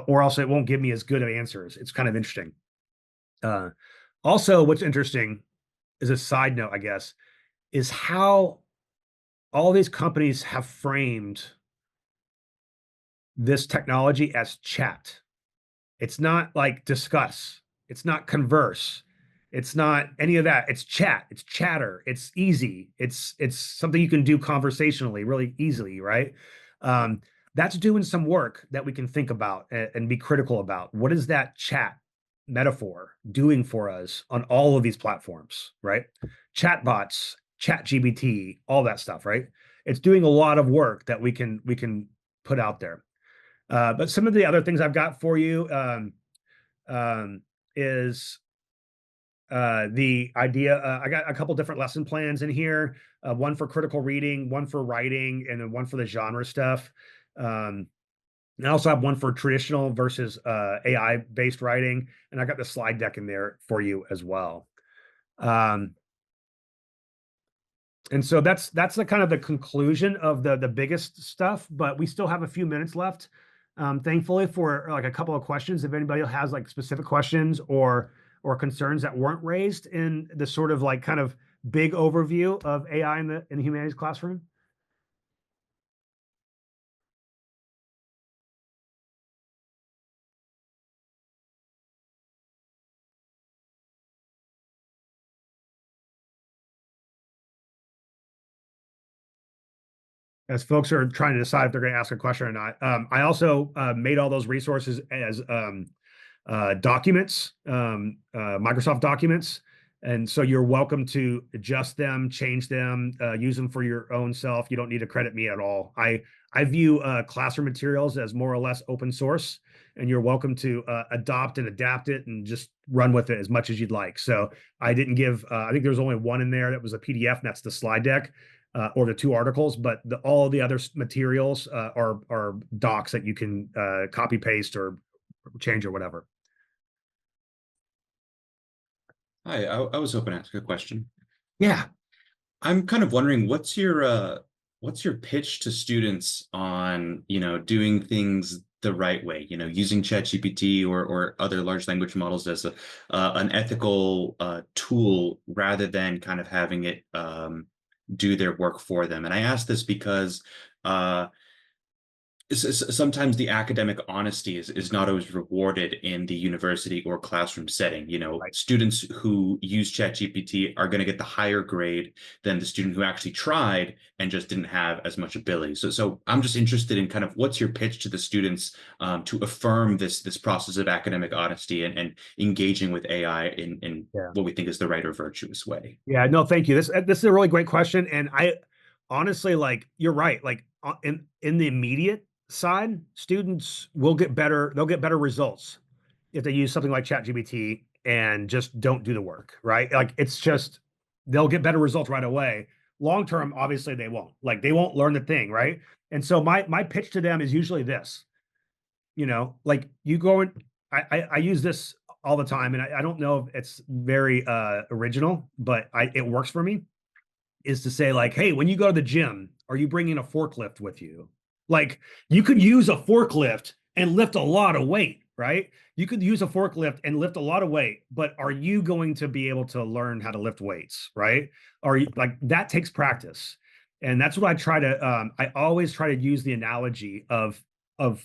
Or else it won't give me as good of answers. It's kind of interesting. Uh, Also, what's interesting, is a side note, I guess, is how all these companies have framed this technology as chat. It's not like discuss. It's not converse. It's not any of that. It's chat. It's chatter. It's easy. It's something you can do conversationally, really easily, right? Um, that's doing some work that we can think about and be critical about. What is that chat metaphor doing for us on all of these platforms, right? Chatbots, chat GBT, all that stuff, right? It's doing a lot of work that we can put out there. But some of the other things I've got for you is the idea. I got a couple different lesson plans in here. One for critical reading, one for writing, and then one for the genre stuff. Um, and I also have one for traditional versus AI based writing, and I got the slide deck in there for you as well. Um, and so that's the kind of the conclusion of the biggest stuff, but we still have a few minutes left. Thankfully for like a couple of questions, if anybody has like specific questions or concerns that weren't raised in the sort of like kind of big overview of AI in the humanities classroom. As folks are trying to decide if they're going to ask a question or not. I also made all those resources as documents, Microsoft documents. And so you're welcome to adjust them, change them, use them for your own self. You don't need to credit me at all. I view classroom materials as more or less open source, and you're welcome to adopt and adapt it and just run with it as much as you'd like. So I didn't give, I think there was only one in there that was a PDF, and that's the slide deck. Or the two articles, but all the other materials are docs that you can copy paste or change or whatever. Hi, I was hoping to ask a question. Yeah. I'm kind of wondering what's your pitch to students on, doing things the right way, using ChatGPT or other large language models as an ethical tool rather than kind of having it do their work for them. And I ask this because sometimes the academic honesty is not always rewarded in the university or classroom setting. Right. Students who use ChatGPT are going to get the higher grade than the student who actually tried and just didn't have as much ability. So I'm just interested in kind of what's your pitch to the students to affirm this process of academic honesty and engaging with AI in Yeah. what we think is the right or virtuous way. Yeah, no, thank you. This is a really great question, and I honestly, like, you're right. Like in the immediate side, students will get better. They'll get better results if they use something like ChatGPT and just don't do the work, right? Like it's just they'll get better results right away. Long term, obviously they won't. Like they won't learn the thing, right? And so my pitch to them is usually this. Like you go and I use this all the time, and I don't know if it's very original, but it works for me. Is to say like, hey, when you go to the gym, are you bringing a forklift with you? Like you could use a forklift and lift a lot of weight, right? You could use a forklift and lift a lot of weight, but are you going to be able to learn how to lift weights, right? Are you like that takes practice, and that's what I try to. I always try to use the analogy of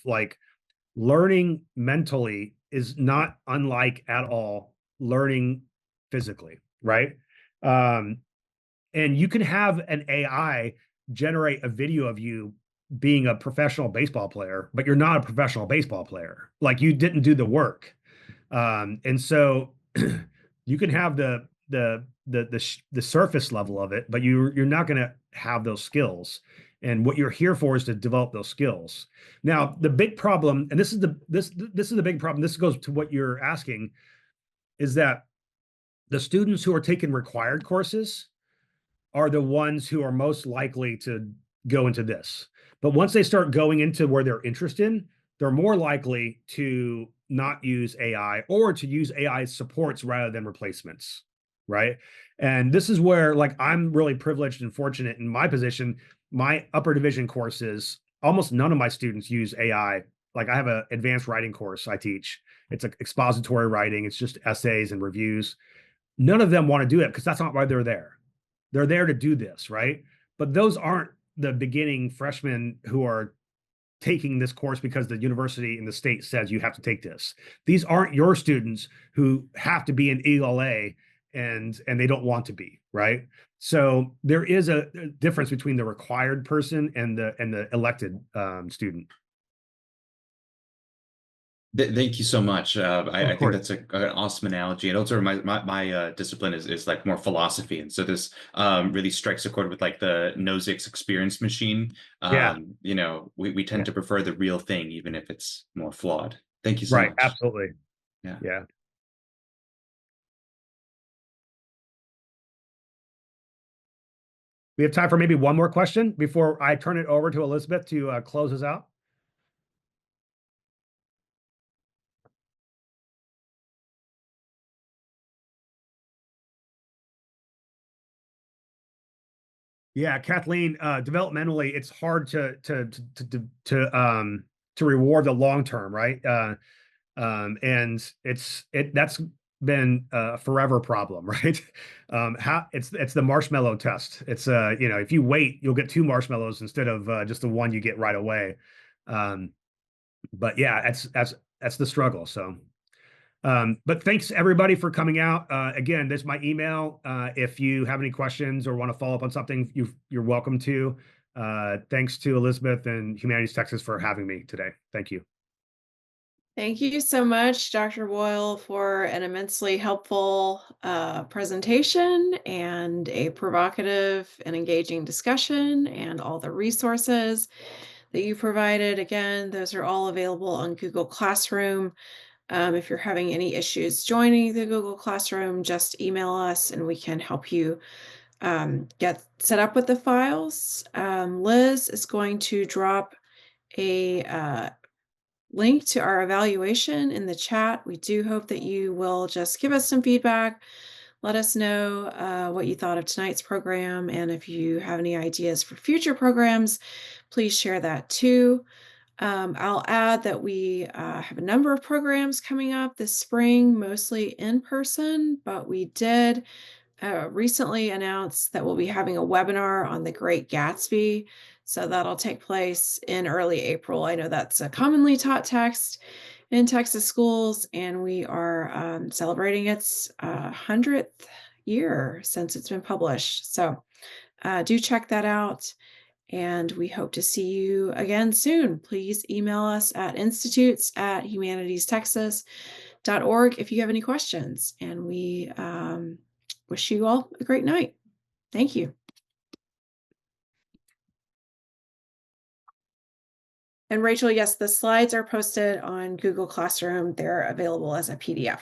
like learning mentally is not unlike at all learning physically, right? Um, and you can have an AI generate a video of you being a professional baseball player, but you're not a professional baseball player. Like you didn't do the work. And so you can have the surface level of it, but you're not going to have those skills. And what you're here for is to develop those skills. Now, the big problem, and this is the big problem. This goes to what you're asking, is that the students who are taking required courses are the ones who are most likely to go into this. But once they start going into where they're interested, they're more likely to not use AI or to use AI supports rather than replacements, right? And this is where like I'm really privileged and fortunate in my position. My upper division courses, almost none of my students use AI. Like I have an advanced writing course I teach. It's like expository writing. It's just essays and reviews. None of them want to do it because that's not why they're there. They're there to do this, right? But those aren't the beginning freshmen who are taking this course because the university and the state says you have to take this. These aren't your students who have to be in ELA and they don't want to be, right? So there is a difference between the required person and the elected student. Thank you so much. I Of think course. that's an awesome analogy. And also my discipline is like more philosophy. And so this really strikes a chord with like the Nozick's experience machine. Yeah, You know, we tend yeah, to prefer the real thing, even if it's more flawed. Thank you so right. much. Absolutely. Yeah. Yeah. We have time for maybe one more question before I turn it over to Elizabeth to close us out. Yeah, Kathleen, developmentally, it's hard to reward the long term, right? And that's been a forever problem, right? How it's the marshmallow test. It's you know, if you wait, you'll get two marshmallows instead of just the one you get right away. Um, but yeah, that's the struggle. So but thanks everybody for coming out. Again, this is my email. If you have any questions or want to follow up on something, you're welcome to. Thanks to Elizabeth and Humanities Texas for having me today. Thank you. Thank you so much, Dr. Boyle, for an immensely helpful presentation and a provocative and engaging discussion, and all the resources that you provided. Again, those are all available on Google Classroom. If you're having any issues joining the Google Classroom, just email us and we can help you get set up with the files. Liz is going to drop a link to our evaluation in the chat. We do hope that you will just give us some feedback. Let us know what you thought of tonight's program. And if you have any ideas for future programs, please share that too. I'll add that we have a number of programs coming up this spring, mostly in person, but we did recently announced that we'll be having a webinar on the Great Gatsby. So that'll take place in early April. I know that's a commonly taught text in Texas schools, and we are celebrating its 100th year since it's been published. So do check that out. And we hope to see you again soon. Please email us at institutes@humanitiestexas.org if you have any questions. And we wish you all a great night. Thank you. And Rachel, yes, the slides are posted on Google Classroom. They're available as a PDF.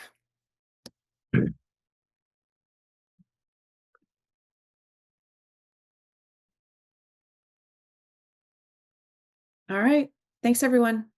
All right. Thanks, everyone.